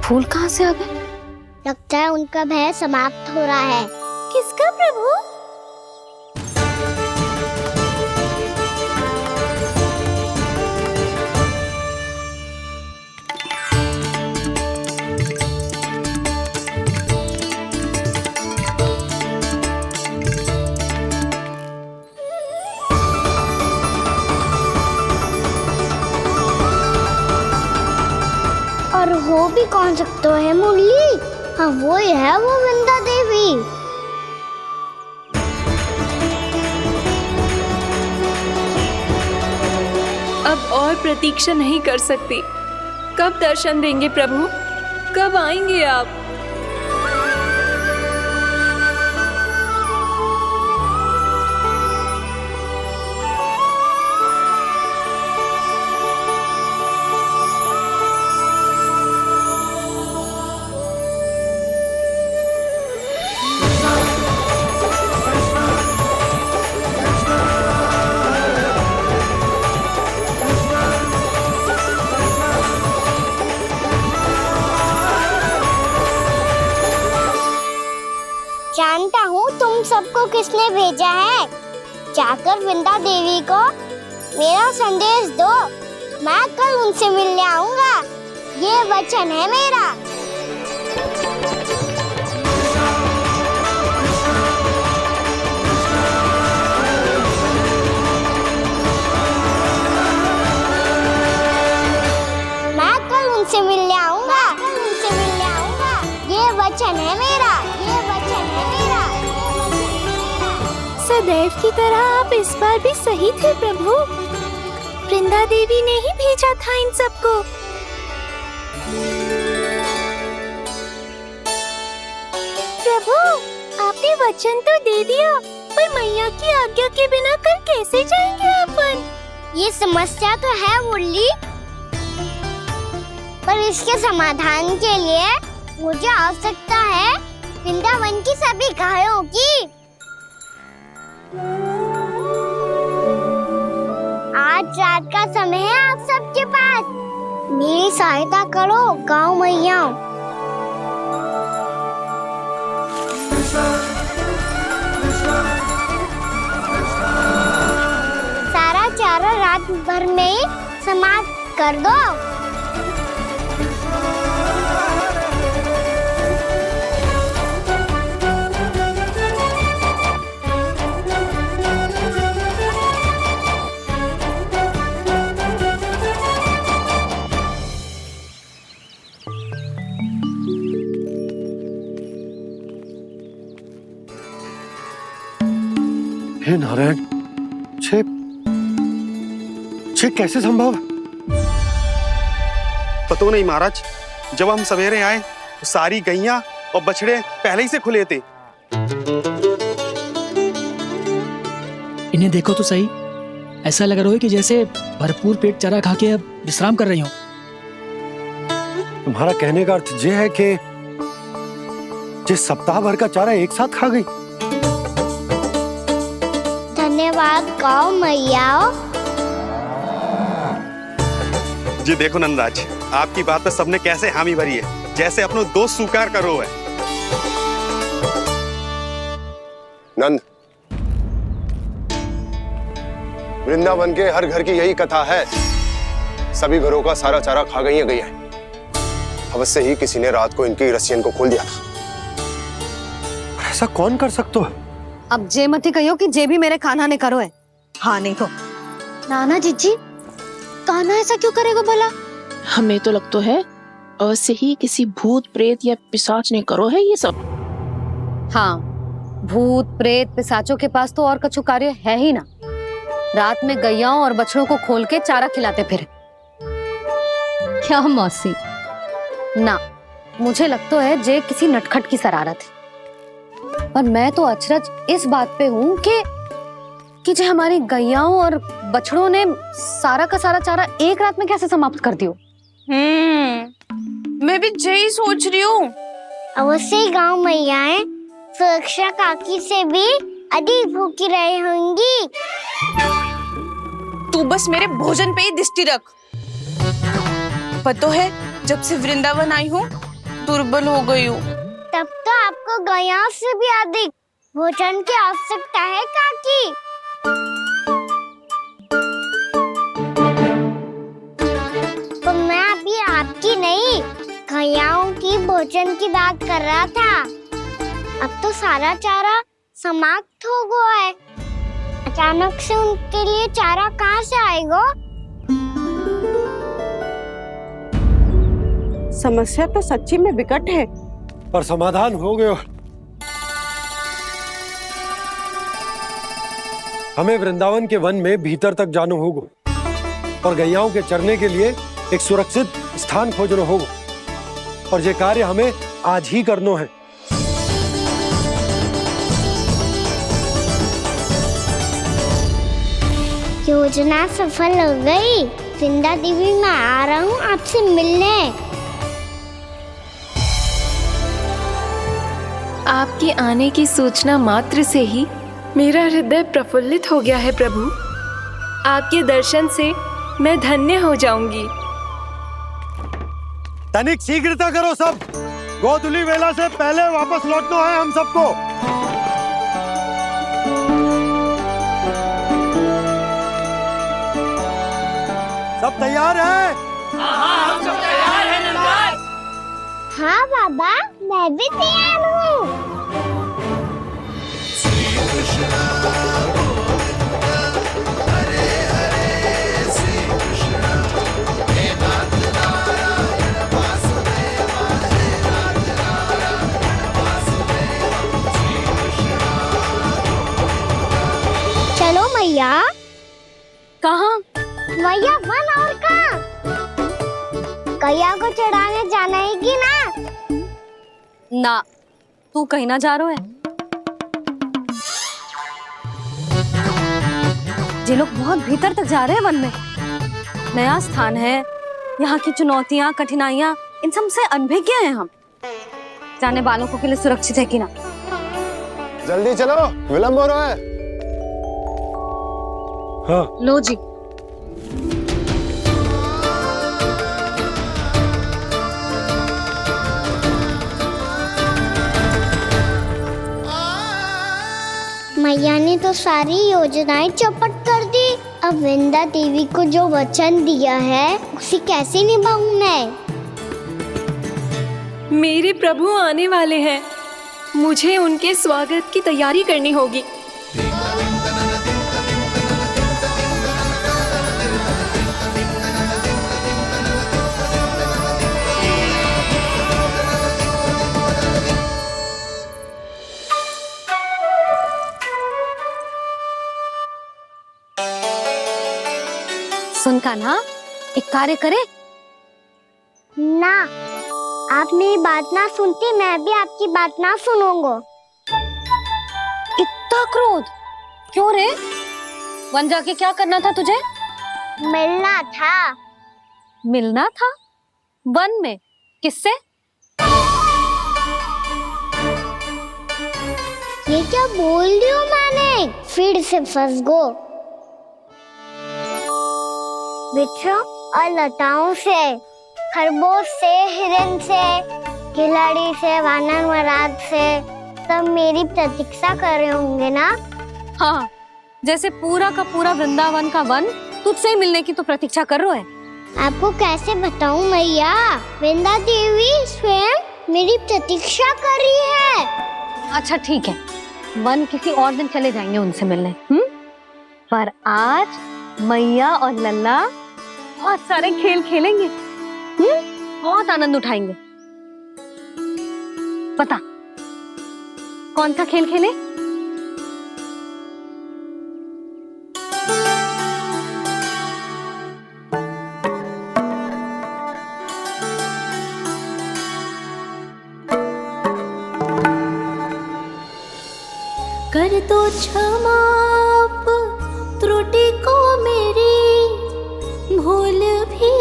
फूल कहाँ से आ गए? लगता है उनका भय समाप्त हो रहा है। किसका प्रभु? और हो भी कौन सकता है मुरली? हाँ वो ही है, वो वृंदा देवी। अब और प्रतीक्षा नहीं कर सकती। कब दर्शन देंगे प्रभु? कब आएंगे आप? जानता हूँ तुम सबको किसने भेजा है। जाकर वृंदा देवी को मेरा संदेश दो, मैं कल उनसे मिलने आऊंगा। ये वचन है मेरा। मैं कल उनसे मिलने आऊंगा। ये वचन है मेरा। सदैव की तरह आप इस बार भी सही थे प्रभु। वृंदा देवी ने ही भेजा था इन सबको। प्रभु, आपने वचन तो दे दिया, पर मैया की आज्ञा के बिना कल कैसे जाएंगे अपन? ये समस्या तो है मुरली, पर इसके समाधान के लिए मुझे आवश्यकता है वृंदावन की सभी गायों की। आज रात का समय है आप सबके पास। मेरी सहायता करो गाँव मैया। सारा चारा रात भर में ही समाप्त कर दो। हे नारायण, छे कैसे संभव? पता नहीं महाराज, जब हम सवेरे आए तो सारी गैया और बछड़े पहले ही से खुले थे। इन्हें देखो तो सही, ऐसा लग रहा है कि जैसे भरपूर पेट चारा खा के अब विश्राम कर रही हो। तुम्हारा कहने का अर्थ ये है कि जिस सप्ताह भर का चारा एक साथ खा गई। धन्यवाद गाँव मैया। जी देखो नंदराज, आपकी बात पे सबने कैसे हामी भरी है, जैसे अपनो दोस्त स्वीकार करो है। नंद, वृंदावन के हर घर की यही कथा है। सभी घरों का सारा चारा खा गई है गैया। अवश्य ही किसी ने रात को इनकी रस्सियन को खोल दिया था। ऐसा कौन कर सकता है? अब जे मती कहियो कि जे भी मेरे कान्हा ने करो है। हाँ नहीं तो नाना जीजी, कान्हा ऐसा क्यों करेगा भला? हमें तो लगता है ऐसे ही किसी भूत प्रेत या पिशाच ने करो है ये सब। हाँ, भूत प्रेत पिशाचों के पास तो और कछु कार्य है ही ना। रात में गैयाओं और बछड़ों को खोल के चारा खिलाते फिर। क्या मौसी? ना, मुझे लगता है जे किसी नटखट की शरारत है। पर मैं तो अचरज इस बात पे हूँ कि जे हमारी गैयाओं और बछड़ों ने सारा का सारा चारा एक रात में कैसे समाप्त कर दियो। मैं भी यही सोच रही हूँ। अवश्य गांव मैयाएं सुरक्षा काकी से भी अधिक भूखी रही होंगी। तू बस मेरे भोजन पे ही दृष्टि रख। पता है जब से वृंदावन आई हूँ दुर्बल हो गई हूँ। तब तो आपको गैयाओं से भी अधिक भोजन की आवश्यकता है काकी। तो मैं अभी आपकी नहीं गैयाओं की भोजन की बात कर रहा था। अब तो सारा चारा समाप्त हो गया है। अचानक से उनके लिए चारा कहाँ से आएगा? समस्या तो सच्ची में विकट है, पर समाधान हो गयो। हमें वृंदावन के वन में भीतर तक जाना होगा और गैयाओं के चरने के लिए एक सुरक्षित स्थान खोजना होगा, और ये कार्य हमें आज ही करना है। योजना सफल हो गई। वृंदा देवी, मैं आ रहा हूँ आपसे मिलने। आपके आने की सूचना मात्र से ही मेरा हृदय प्रफुल्लित हो गया है प्रभु। आपके दर्शन से मैं धन्य हो जाऊंगी। तनिक शीघ्रता करो सब, गोधुली वेला से पहले वापस लौटना है हम सबको। सब तैयार है? हाँ, हम सब तैयार हैं नंदलाल। हाँ बाबा, मैं भी तैयार हूँ। चलो मैया। कहाँ? मैया वन और कहाँ? गैया को चढ़ाने जाना है कि ना? ना, तू कहीं ना जा रहा है। ये लोग बहुत भीतर तक जा रहे हैं वन में। नया स्थान है, यहाँ की चुनौतियाँ कठिनाइयाँ इन सब से अनभिज्ञ हैं हम। जाने वालों के लिए सुरक्षित है कि ना? जल्दी चलो, विलंब हो रहा है। हाँ। लो जी। मैया ने तो सारी योजनाएं चौपट कर दी। अब वृंदा देवी को जो वचन दिया है उसे कैसे निभाऊं मैं? मेरे प्रभु आने वाले हैं, मुझे उनके स्वागत की तैयारी करनी होगी। सुन कान्हा, एक कार्य करे ना। आप मेरी बात ना सुनती, मैं भी आपकी बात ना सुनूंगा। इतना क्रोध क्यों रे? वन जाके क्या करना था तुझे? मिलना था। मिलना था? वन में? किससे? ये क्या बोल रही हूँ मैंने? फिर से फंस गो। वृक्षों और लताओं से, खरगोश से, हिरन से, खिलाड़ी से, वानर महाराज से, सब मेरी प्रतीक्षा कर रहे होंगे ना? हाँ, जैसे पूरा का पूरा वृंदावन का वन तुझसे ही मिलने की तो प्रतीक्षा कर रहा है। आपको कैसे बताऊं मैया? वृंदा देवी स्वयं मेरी प्रतीक्षा कर रही है। अच्छा ठीक है, वन किसी और दिन चले जाएंगे उनसे मिलने। पर आज मैया और लल्ला बहुत सारे खेल खेलेंगे। बहुत आनंद उठाएंगे। पता कौन सा खेल खेले? कर दो क्षमा त्रुटि को मेरी, भूल भी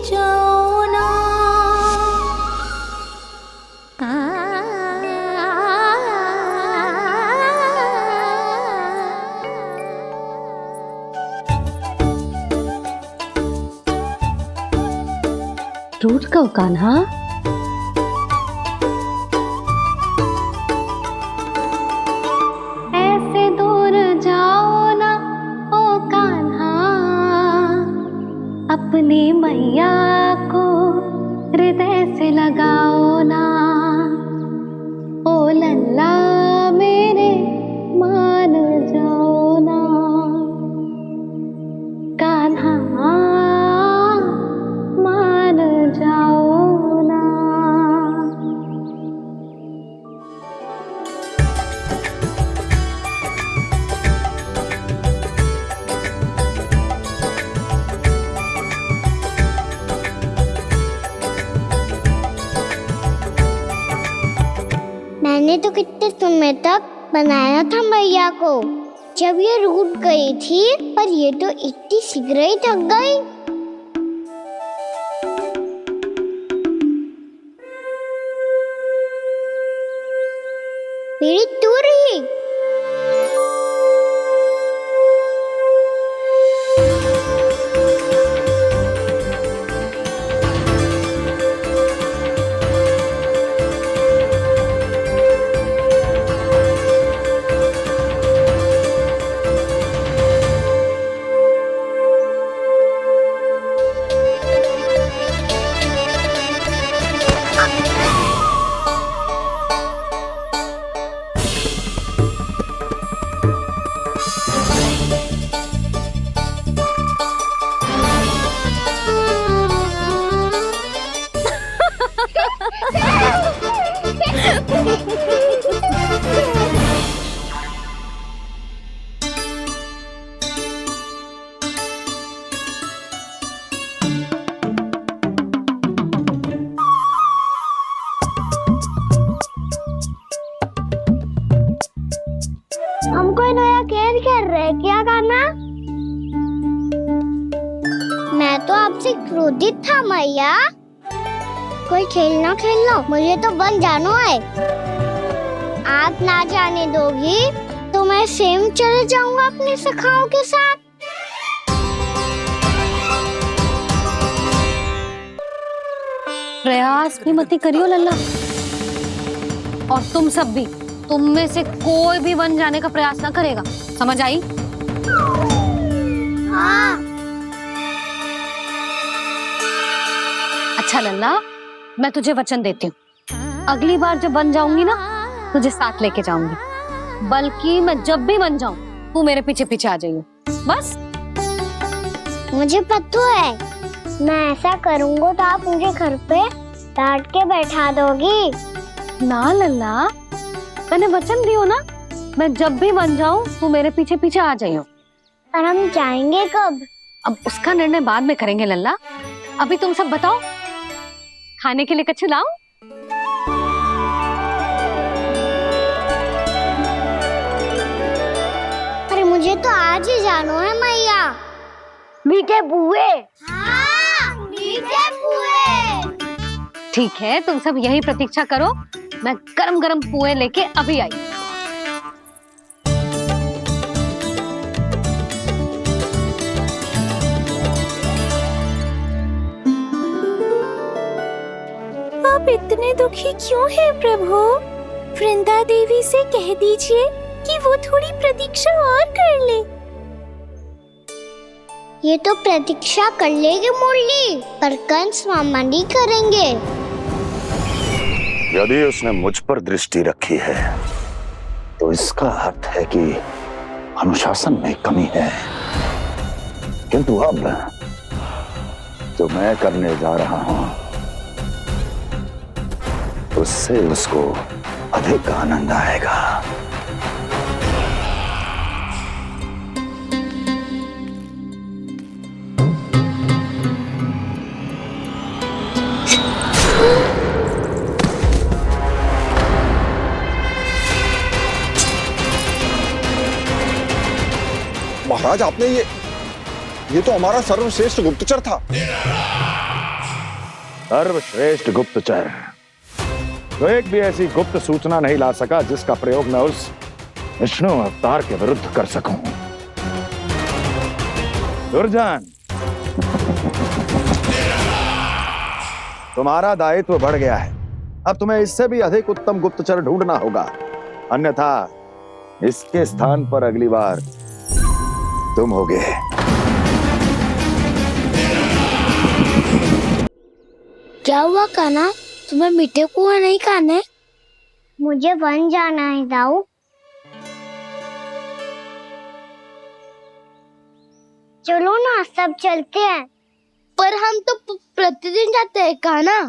जाओ ना। टूट कब कान्हा? ऐसे दूर जाओ ना ओ कान्हा, अपनी मैया को हृदय से लगाओ ना। ओ लल्ला मेरे मान जाओ ना, कान्हा मान जाओ ना। मैंने तो कितने समय तक बनाया था मैया को, जब ये रूठ गई थी, पर ये तो इतनी शीघ्र ही थक गई। मेरी तू रही। हम कोई नया खेल खेल रहे क्या कान्हा? मैं तो आपसे क्रोधित था मैया। कोई खेलना खेलना, मुझे तो बन जानो है। आप ना जाने दोगी तो मैं स्वयं चले जाऊंगा अपने सखाओं के साथ। प्रयास भी मत करियो लल्ला, और तुम सब भी, तुम में से कोई भी बन जाने का प्रयास ना करेगा, समझ आई? हाँ। अच्छा लल्ला, मैं तुझे वचन देती हूँ, अगली बार जब बन जाऊंगी ना, तुझे साथ लेके जाऊंगी। बल्कि मैं जब भी बन जाऊं, तू मेरे पीछे पीछे आ जाइयो, बस। मुझे पता है, मैं ऐसा करूंगा तो आप मुझे घर पे डांट के बैठा दोगी। ना लल्ला, मैंने वचन दियो ना, मैं जब भी बन जाऊं, तू मेरे पीछे पीछे आ जाइयो। पर हम जाएंगे कब? अब उसका निर्णय बाद में करेंगे लल्ला। अभी तुम सब बताओ, खाने के लिए कुछ लाऊं? अरे मुझे तो आज ही जाना है मैया। मीठे पुए। हाँ, मीठे पुए। ठीक है, तुम सब यही प्रतीक्षा करो, मैं गरम गरम पुए लेके अभी आई। आप इतने दुखी क्यों हैं प्रभु? वृंदा देवी से कह दीजिए कि वो थोड़ी प्रतीक्षा और कर ले। ये तो प्रतीक्षा कर लेगी मुरली, पर कंस मामा नहीं करेंगे। यदि उसने मुझ पर दृष्टि रखी है, तो इसका अर्थ है कि अनुशासन में कमी है। किंतु अब जो मैं करने जा रहा हूं, उससे उसको अधिक आनंद आएगा। महाराज, आपने ये तो हमारा सर्वश्रेष्ठ गुप्तचर था। सर्वश्रेष्ठ गुप्तचर तो एक भी ऐसी गुप्त सूचना नहीं ला सका जिसका प्रयोग मैं उस विष्णु अवतार के विरुद्ध कर सकूं। दुर्जन, तुम्हारा दायित्व बढ़ गया है। अब तुम्हें इससे भी अधिक उत्तम गुप्तचर ढूंढना होगा, अन्यथा इसके स्थान पर अगली बार तुम होगे। क्या हुआ कान्हा, तुम्हें मीठे कुआं नहीं खाने? मुझे वन जाना है दाऊ। चलो ना, सब चलते हैं। पर हम तो प्रतिदिन जाते हैं कान्हा।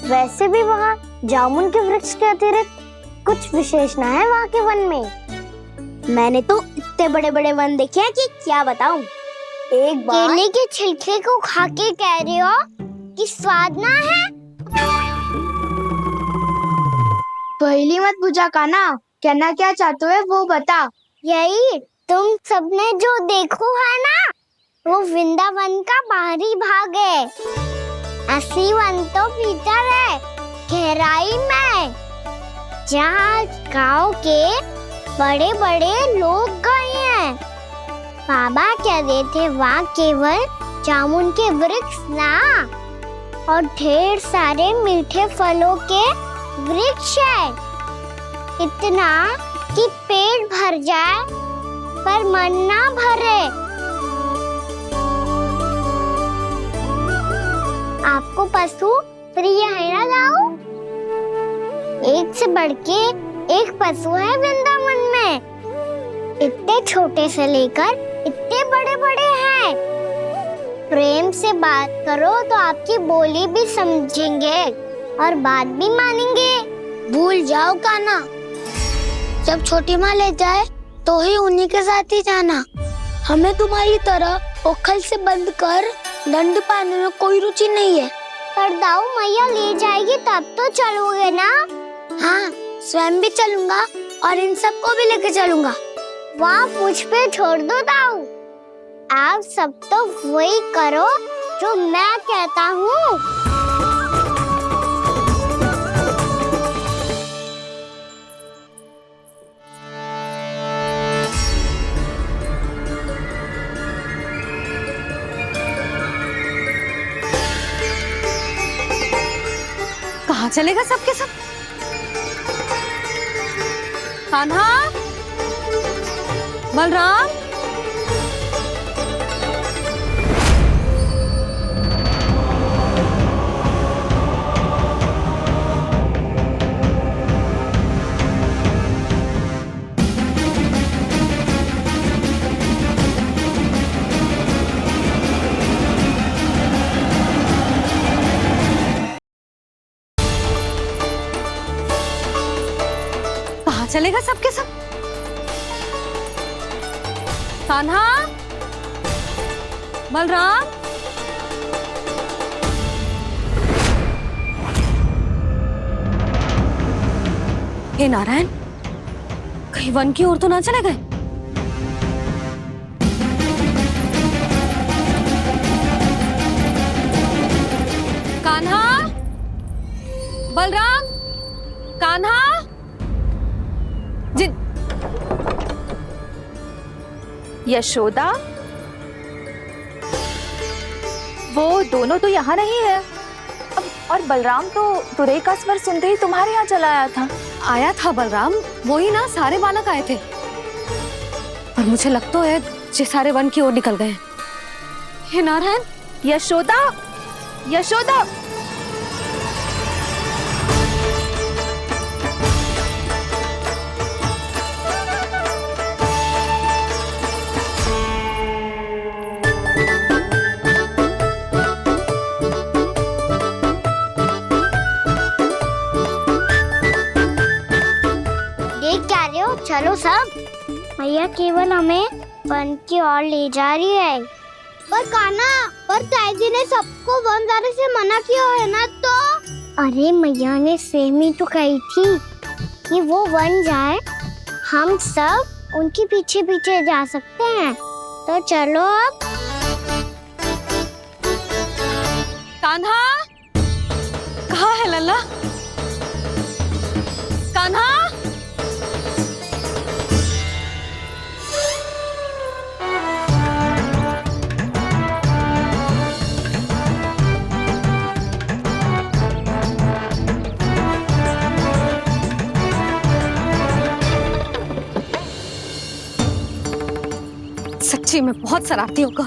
वैसे भी वहाँ जामुन के वृक्ष के अतिरिक्त कुछ विशेष ना है वहाँ के वन में। मैंने तो इतने बड़े बड़े वन देखे हैं कि क्या बताऊं। एक बार केले के छिलके को खा के कह रहे हो कि स्वाद ना है? पहली मत पूछा कान्हा, कहना क्या चाहते हो वो बता। यही तुम सबने जो देखो है ना, वो वृंदावन का बाहरी भाग है। असली वन तो भीतर है, गहराई में, जहाँ गाँव के बड़े बड़े लोग गए हैं। बाबा कह रहे थे वहाँ केवल जामुन के वृक्ष ना, और ढेर सारे मीठे फलों के वृक्ष है। इतना कि पेट भर जाए पर मन ना भरे। आपको पशु प्रिय है ना दाऊ? एक से बढ़ के एक पशु है वृंदावन में। इतने छोटे से लेकर इतने बड़े बड़े हैं। प्रेम से बात करो तो आपकी बोली भी समझेंगे और बात भी मानेंगे। भूल जाओ कान्हा, जब छोटी माँ ले जाए तो ही उन्हीं के साथ ही जाना। हमें तुम्हारी तरह ओखल से बंद कर दंड पाने में कोई रुचि नहीं है। पर दाऊ मैया ले जाएगी तब तो चलोगे ना? हाँ, स्वयं भी चलूंगा और इन सबको भी लेके चलूंगा। वहाँ मुझ पे छोड़ दो दाऊ। आप सब तो वही करो जो मैं कहता हूँ। कहाँ चलेगा सबके सब? कान्हा, बलराम, कहाँ चलेगा सबके सब? कान्हा, बलराम, हे नारायण, कहीं वन की ओर तो ना चले गए? कान्हा, बलराम, कान्हा, यशोदा, वो दोनों तो यहाँ नहीं है। अब और बलराम तो तुरई का स्वर सुनते ही तुम्हारे यहाँ चला आया था। आया था बलराम, वही ना सारे बालक आए थे। पर मुझे लगता है ये सारे वन की ओर निकल गए। हे नारायण, यशोदा, यशोदा, मैया केवल हमें वन की ओर ले जा रही है। पर कान्हा, पर ताईजी ने सबको वन जाने से मना किया है ना तो? अरे मैया ने सेम ही तो कही थी कि वो वन जाए, हम सब उनके पीछे पीछे जा सकते हैं। तो चलो अब। कान्हा, कहाँ है लल्ला? कान्हा, सच्ची में बहुत शरारती होगा।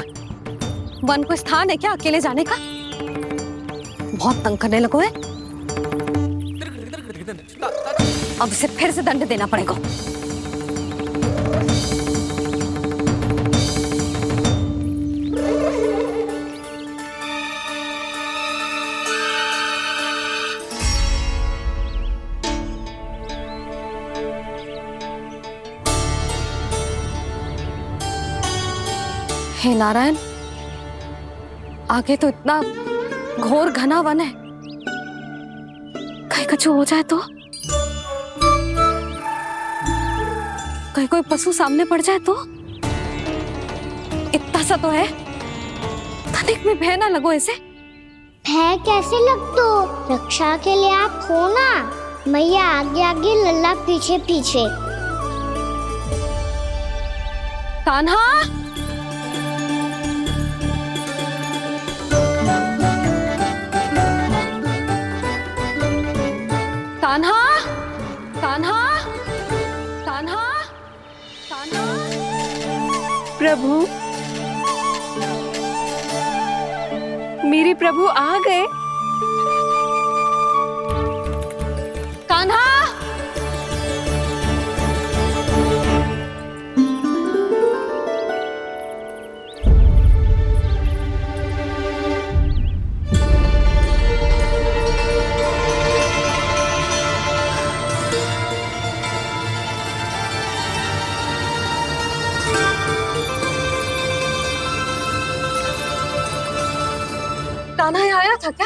वन को स्थान है क्या अकेले जाने का? बहुत तंग करने लगो है। अब इसे फिर से दंड देना पड़ेगा। हे नारायण, आगे तो इतना घोर घना वन है, कहीं कुछ हो जाए तो? कहीं कोई पशु सामने पड़ जाए तो? इतना सा तो है, तनिक में भय ना लगो ऐसे। भय कैसे लग तो? रक्षा के लिए आप हो ना। मैया आगे आगे, लल्ला पीछे पीछे। कान्हा, कान्हा, कान्हा, कान्हा, कान्हा। प्रभु, मेरे प्रभु आ गए। कान्हा, कान्हा यहाँ आया था क्या?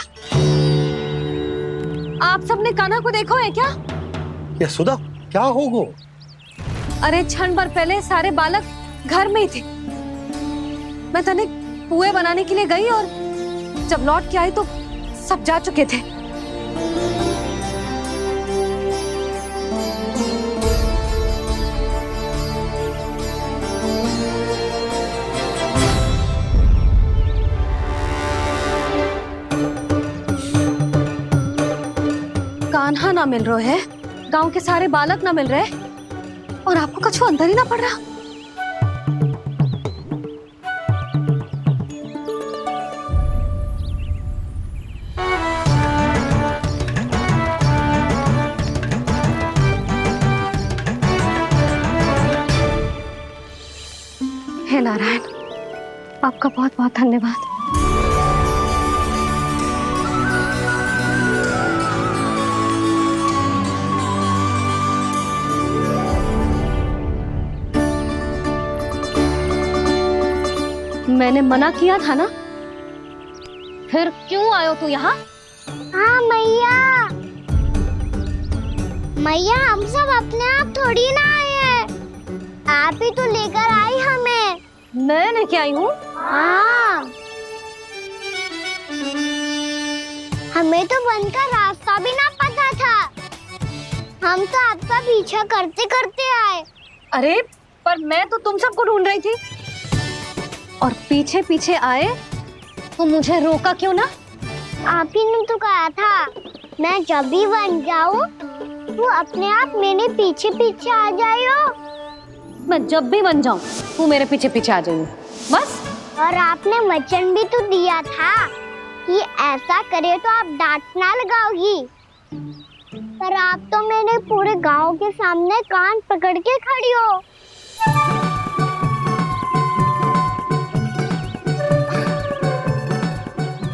आप सबने कान्हा को देखो है क्या? यशोदा, क्या होगो? अरे क्षण भर पहले सारे बालक घर में ही थे। मैं तनिक पुए बनाने के लिए गई और जब लौट के आई तो सब जा चुके थे। कान्हा ना मिल रहे है, गांव के सारे बालक ना मिल रहे, और आपको कछु अंदर ही ना पड़ रहा। हे नारायण, आपका बहुत बहुत धन्यवाद। मैंने मना किया था ना, फिर क्यों आयो तू यहाँ? हाँ मैया, मैया हम सब अपने आप थोड़ी ना आए हैं, आप ही तो लेकर आई हमें। मैं लेके आई हूँ? हाँ, हमें तो वन का रास्ता भी ना पता था, हम तो आपका पीछा करते करते आए। अरे पर मैं तो तुम सबको ढूंढ रही थी, और पीछे पीछे आए तो मुझे रोका क्यों ना? आप ही ने तो कहा था मैं जब भी बन जाऊं तू अपने आप मेरे पीछे पीछे आ जाइयो। मैं जब भी बन जाऊं तू मेरे पीछे पीछे आ जाइयो बस। और आपने वचन भी तो दिया था कि ऐसा करे तो आप डांट ना लगाओगी, पर आप तो मेरे पूरे गांव के सामने कान पकड़ के खड़ी हो।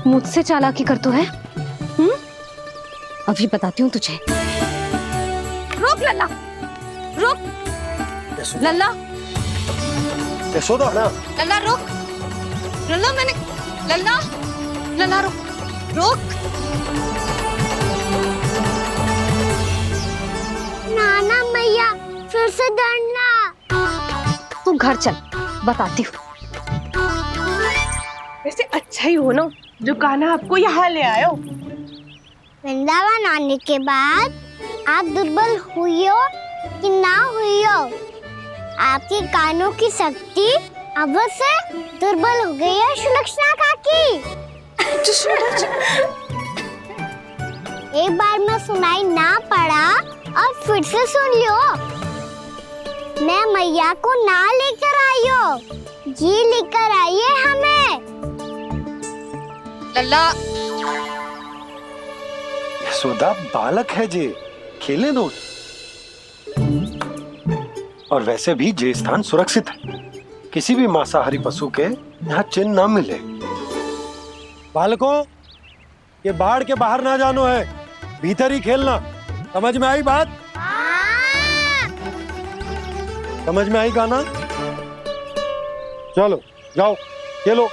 मुझसे चालाकी कर तो है? अभी बताती हूँ तुझे। रुक लल्ला, रुक लल्ला, यशोदा ना लल्ला रुक, लल्ला मैंने, लल्ला, लल्ला रुक, रुक। नाना मैया फिर से डरना। तू घर चल, बताती हूँ। वैसे अच्छा ही हो ना जो कान्हा आपको यहाँ ले आयो। वृंदावन आने के बाद आप दुर्बल हुई हो कि ना हुई हो, आपके कानों की शक्ति अब से दुर्बल हो गई है सुलक्षणा काकी। एक बार में सुनाई ना पड़ा और फिर से सुन लियो। मैं मैया को ना लेकर आई हो, जी लेकर आई है हमें। लल्ला, यशोदा बालक है जे, खेले दो। और वैसे भी जे स्थान सुरक्षित है, किसी भी मांसाहारी पशु के यहाँ चिन्ह ना मिले। बालकों, ये बाढ़ के बाहर ना जानो है, भीतर ही खेलना। समझ में आई बात? समझ में आई गाना? चलो जाओ खेलो।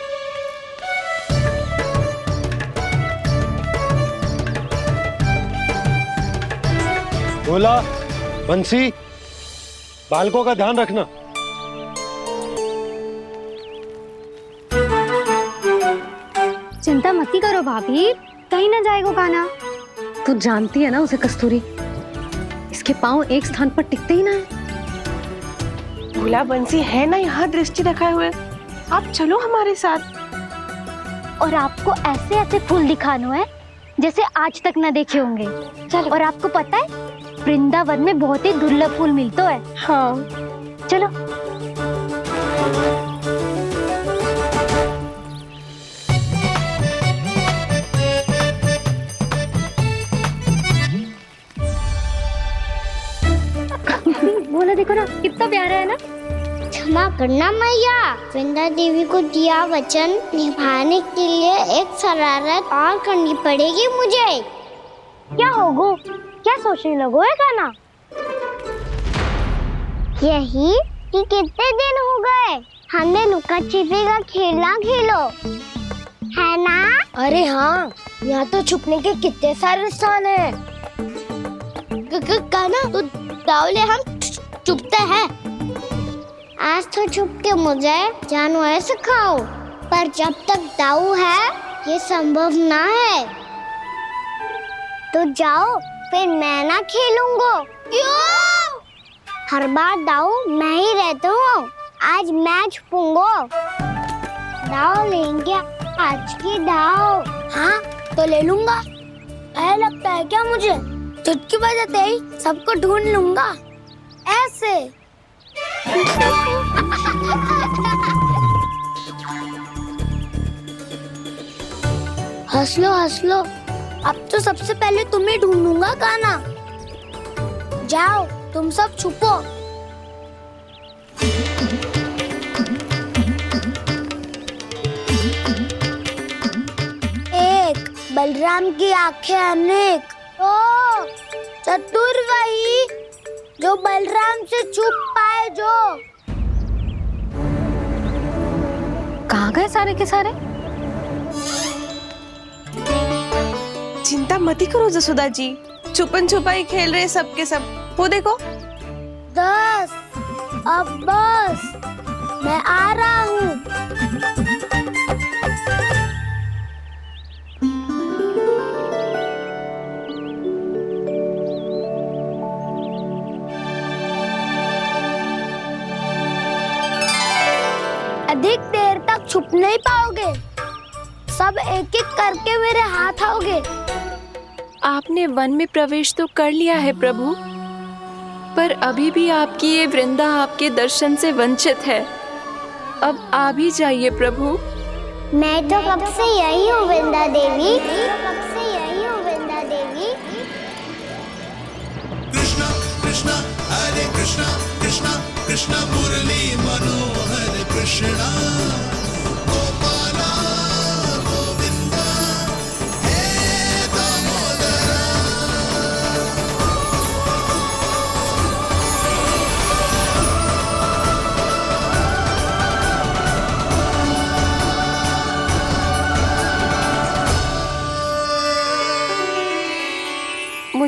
बोला बंसी, बालकों का ध्यान रखना। चिंता मत करो भाभी, कहीं ना जाएगा कान्हा। तू जानती है ना उसे कस्तूरी, इसके पांव एक स्थान पर टिकते ही ना है। भोला बंसी है ना यहाँ दृष्टि रखाए हुए, आप चलो हमारे साथ। और आपको ऐसे ऐसे फूल दिखानो है जैसे आज तक न देखे होंगे। चलो। और आपको पता है वृंदावन में बहुत ही दुर्लभ फूल मिलते हैं। हाँ चलो। बोला देखो ना कितना प्यारा है ना। क्षमा करना मैया, वृंदा देवी को दिया वचन निभाने के लिए एक शरारत और करनी पड़ेगी मुझे। क्या होगो? क्या सोचने लगो है कान्हा? यही कि कितने दिन हो गए हमने लुका छिपी का खेलना खेलो, है ना? अरे हाँ, यहाँ तो छुपने के कितने सारे स्थान है। कान्हा तो दावले हम छुपते हैं। आज तो छुप के मुझे जानवर सिखाओ, पर जब तक दाऊ है ये संभव ना है। तो जाओ, फिर मैं ना खेलूंगा। क्यों? हर बार दाऊ मैं ही रहता हूँ, आज मैं छुपूंगा। दाऊ लेंगे आज की दाऊ। हाँ तो ले लूंगा। ऐसा लगता है क्या मुझे? चुटकी बजाते ही सबको ढूंढ लूंगा ऐसे। हंस लो, अब तो सबसे पहले तुम्हें ढूंढूंगा कान्हा। जाओ तुम सब छुपो। एक, बलराम की आंखें अनेक। ओ, चतुर वही जो बलराम से छुप पाए। जो कहाँ गए सारे के सारे? चिंता मत करो जसोदा जी, छुपन छुपाई खेल रहे सब के सब। वो देखो 10, अब बस, मैं आ रहा हूँ। अधिक देर तक छुप नहीं पाओगे, सब एक एक करके मेरे हाथ आओगे। आपने वन में प्रवेश तो कर लिया है प्रभु, पर अभी भी आपकी ये वृंदा आपके दर्शन से वंचित है। अब आ भी जाइए प्रभु। मैं तो कब से यही हूँ वृंदा देवी, कब से यही हूँ वृंदा देवी। कृष्णा कृष्णा हरे कृष्णा, कृष्णा कृष्णा मुरली मनोहर कृष्णा। गोपाला गोविंदा हे दामोदरा।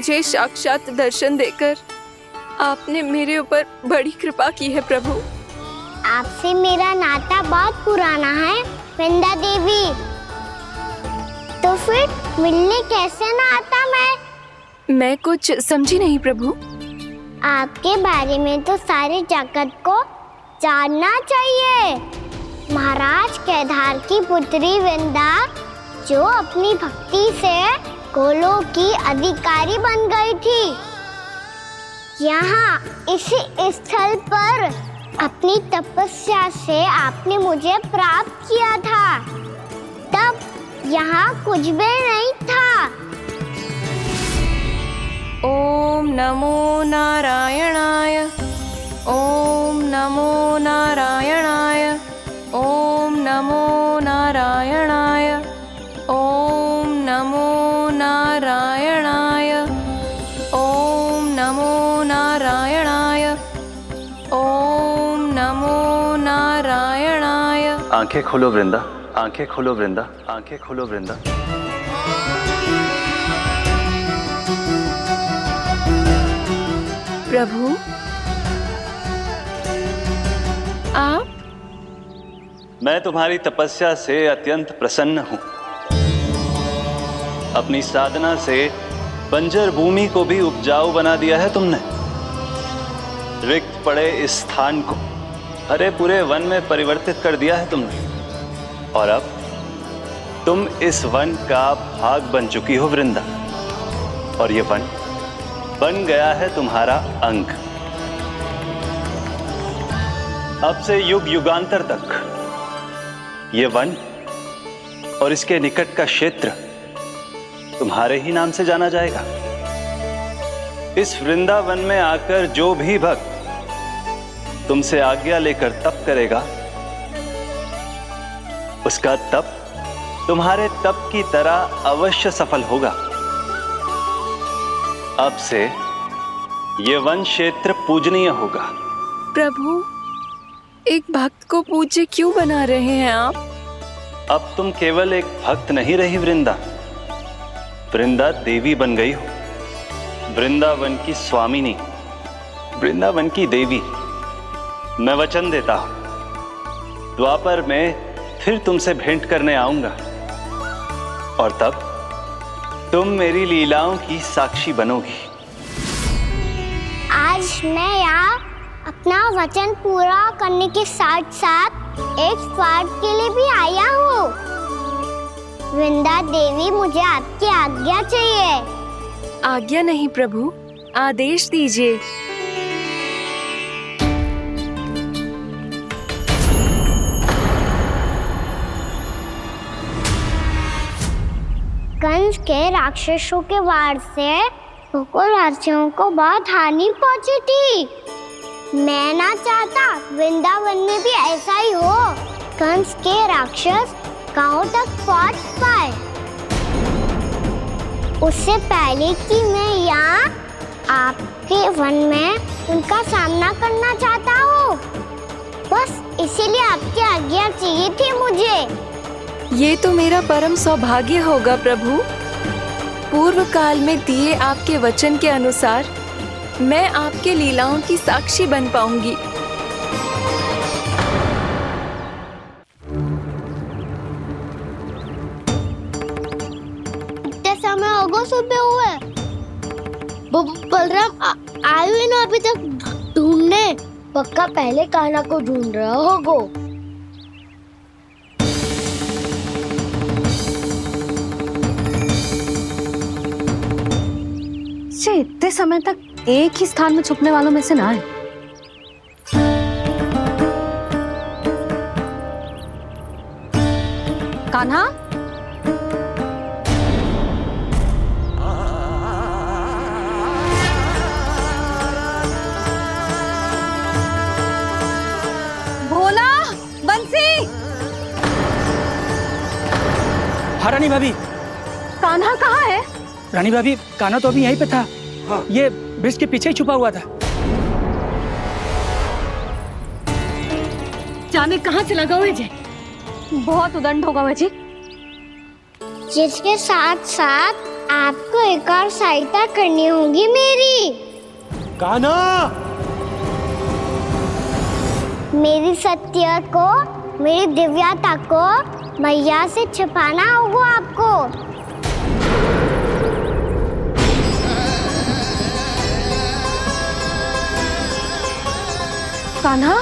मुझे साक्षात दर्शन देकर आपने मेरे ऊपर बड़ी कृपा की है प्रभु। आपसे मेरा नाता बहुत पुराना है वृंदा देवी, तो फिर मिलने कैसे ना आता मैं कुछ समझी नहीं प्रभु। आपके बारे में तो सारे जगत को जानना चाहिए। महाराज केदार की पुत्री वृंदा जो अपनी भक्ति से गोलोक की अधिकारी बन गई थी, यहाँ इसी स्थल पर अपनी तपस्या से आपने मुझे प्राप्त किया था। तब यहाँ कुछ भी नहीं था। ओम नमो नारायणाय, ओम नमो नारायणाय, ओम नमो नारायणाय, ओम नमो नारायणाय, ओम नमो नारायणाय, ओम नमो नारायणाय। आंखें खोलो वृंदा, आंखें खोलो वृंदा, आंखें खोलो वृंदा। प्रभु आप? मैं तुम्हारी तपस्या से अत्यंत प्रसन्न हूं। अपनी साधना से बंजर भूमि को भी उपजाऊ बना दिया है तुमने। रिक्त पड़े इस स्थान को हरे पूरे वन में परिवर्तित कर दिया है तुमने। और अब तुम इस वन का भाग बन चुकी हो वृंदा, और ये वन बन गया है तुम्हारा अंग। अब से युग युगांतर तक ये वन और इसके निकट का क्षेत्र तुम्हारे ही नाम से जाना जाएगा। इस वृंदावन में आकर जो भी भक्त तुमसे आज्ञा लेकर तप करेगा, उसका तप तुम्हारे तप की तरह अवश्य सफल होगा। अब से ये वन क्षेत्र पूजनीय होगा। प्रभु एक भक्त को पूज्य क्यों बना रहे हैं आप? अब तुम केवल एक भक्त नहीं रही वृंदा, वृंदा देवी बन गई हो। वृंदावन की स्वामिनी, वृंदावन की देवी। मैं वचन देता हूं, द्वापर में फिर तुमसे भेंट करने आऊंगा, और तब तुम मेरी लीलाओं की साक्षी बनोगी। आज मैं यहाँ अपना वचन पूरा करने के साथ साथ एक स्वार्थ के लिए भी आया हूँ। वृंदा देवी, मुझे आपकी आज्ञा चाहिए। आज्ञा नहीं प्रभु, आदेश दीजिए। कंस के राक्षसों के वार से गोकुलवासियों को बहुत हानि पहुंची थी। मैं ना चाहता वृंदावन में भी ऐसा ही हो। कंस के राक्षस गांव तक पहुंच पाए, उससे पहले कि मैं यहाँ आपके वन में उनका सामना करना चाहता हूँ। बस इसीलिए आपकी आज्ञा चाहिए थी मुझे। ये तो मेरा परम सौभाग्य होगा प्रभु। पूर्व काल में दिए आपके वचन के अनुसार मैं आपके लीलाओं की साक्षी बन पाऊंगी। इतने समय होगा सुबह हुए, बलराम आए हुए ना अभी तक ढूंढने। पक्का पहले कान्हा को ढूंढ रहा होगा। इतने समय तक एक ही स्थान में छुपने वालों में से ना है। कान्हा, भोला, बंसी। हाँ रानी भाभी। कान्हा कहाँ है? रानी भाभी, कान्हा तो अभी यहीं पे था। हाँ। ये ब्रिज के पीछे ही छुपा हुआ था। जाने कहाँ चला गया जी? बहुत उदंड होगा वह जी। जिसके साथ साथ आपको एक और सहायता करनी होगी मेरी। कान्हा, मेरी सत्य को, मेरी दिव्यता को मैया से छिपाना होगा आपको। कान्हा,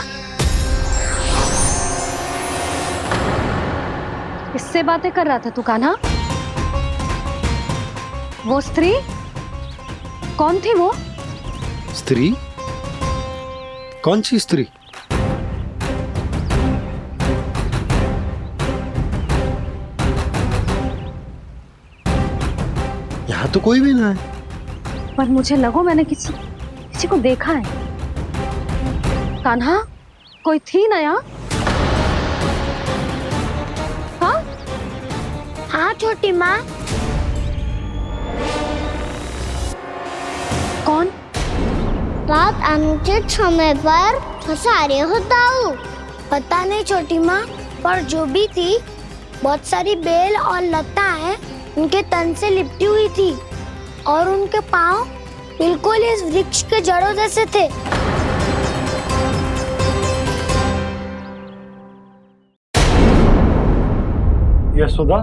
किससे बातें कर रहा था तू कान्हा? वो स्त्री कौन थी? वो स्त्री? कौन सी स्त्री? यहाँ तो कोई भी ना है। पर मुझे लगो मैंने किसी को देखा है। कान्हा, कोई थी ना यहाँ? हाँ? हाँ छोटी माँ। कौन? रात अनुचित समय पर फंसारे होता हूँ। पता नहीं छोटी माँ, पर जो भी थी, बहुत सारी बेल और लता है उनके तन से लिपटी हुई थी और उनके पाँव बिल्कुल इस वृक्ष के जड़ों जैसे थे। यशोदा,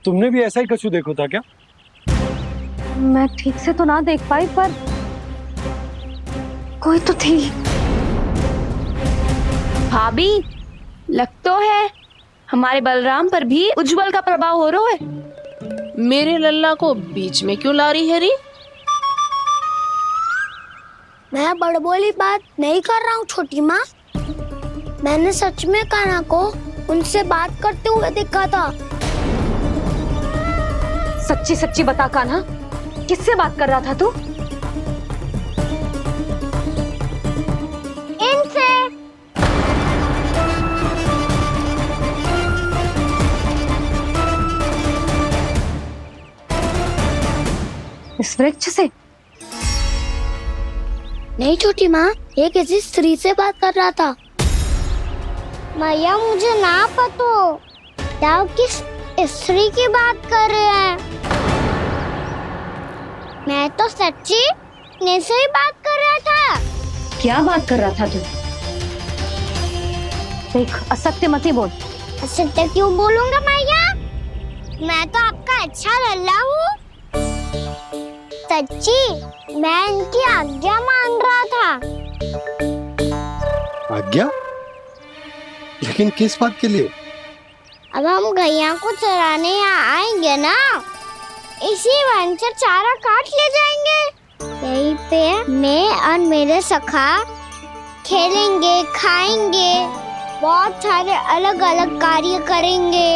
तुमने भी ऐसा ही कछु देखो था क्या? मैं ठीक से तो ना देख पाई, पर कोई तो थी। भाभी, लग तो है हमारे बलराम पर भी उज्जवल का प्रभाव हो रहा है। मेरे लल्ला को बीच में क्यों ला रही है री? मैं बड़बोली बात नहीं कर रहा हूँ छोटी माँ। मैंने सच में कान्हा को उनसे बात करते हुए देखा था। सच्ची सच्ची बता कान्हा, किससे बात कर रहा था तू? इनसे। इस वृक्ष से? नहीं छोटी माँ, ये किसी स्त्री से बात कर रहा था। मैया मुझे ना पतो क्या किस स्त्री की बात कर रहे हैं। मैं तो सच्ची ने से ही बात कर रहा था। क्या बात कर रहा था तू? देख, असत्य मत ही बोल। असत्य क्यों बोलूंगा मैया? मैं तो आपका अच्छा लल्ला हूँ। सच्ची मैं इनकी आज्ञा मान रहा था। आज्ञा? लेकिन किस बात के लिए? अब हम गैया को चराने यहाँ आएंगे ना, इसी वन से चारा काट ले जाएंगे। यहीं पे मैं और मेरे सखा खेलेंगे, खाएंगे, बहुत सारे अलग अलग कार्य करेंगे।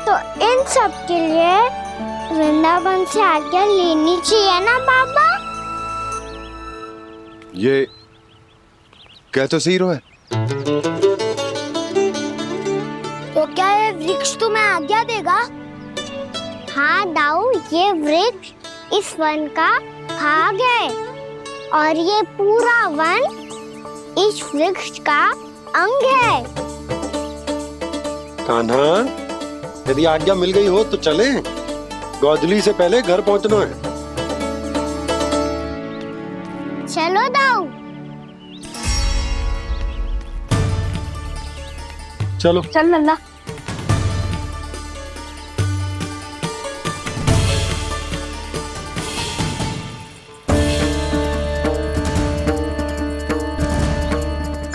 तो इन सब के लिए वृंदावन से आज्ञा लेनी चाहिए ना बाबा? ये कह तो सही रहा है। तो क्या ये वृक्ष तुम्हें आज्ञा देगा? हाँ दाऊ, ये वृक्ष इस वन का भाग है और ये पूरा वन इस वृक्ष का अंग है। कान्हा, यदि आज्ञा मिल गई हो तो चले। गोधली से पहले घर पहुंचना है। चलो दाऊ। चलो चल लल्ला।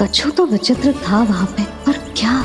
कछु तो विचित्र था वहां पे, पर क्या?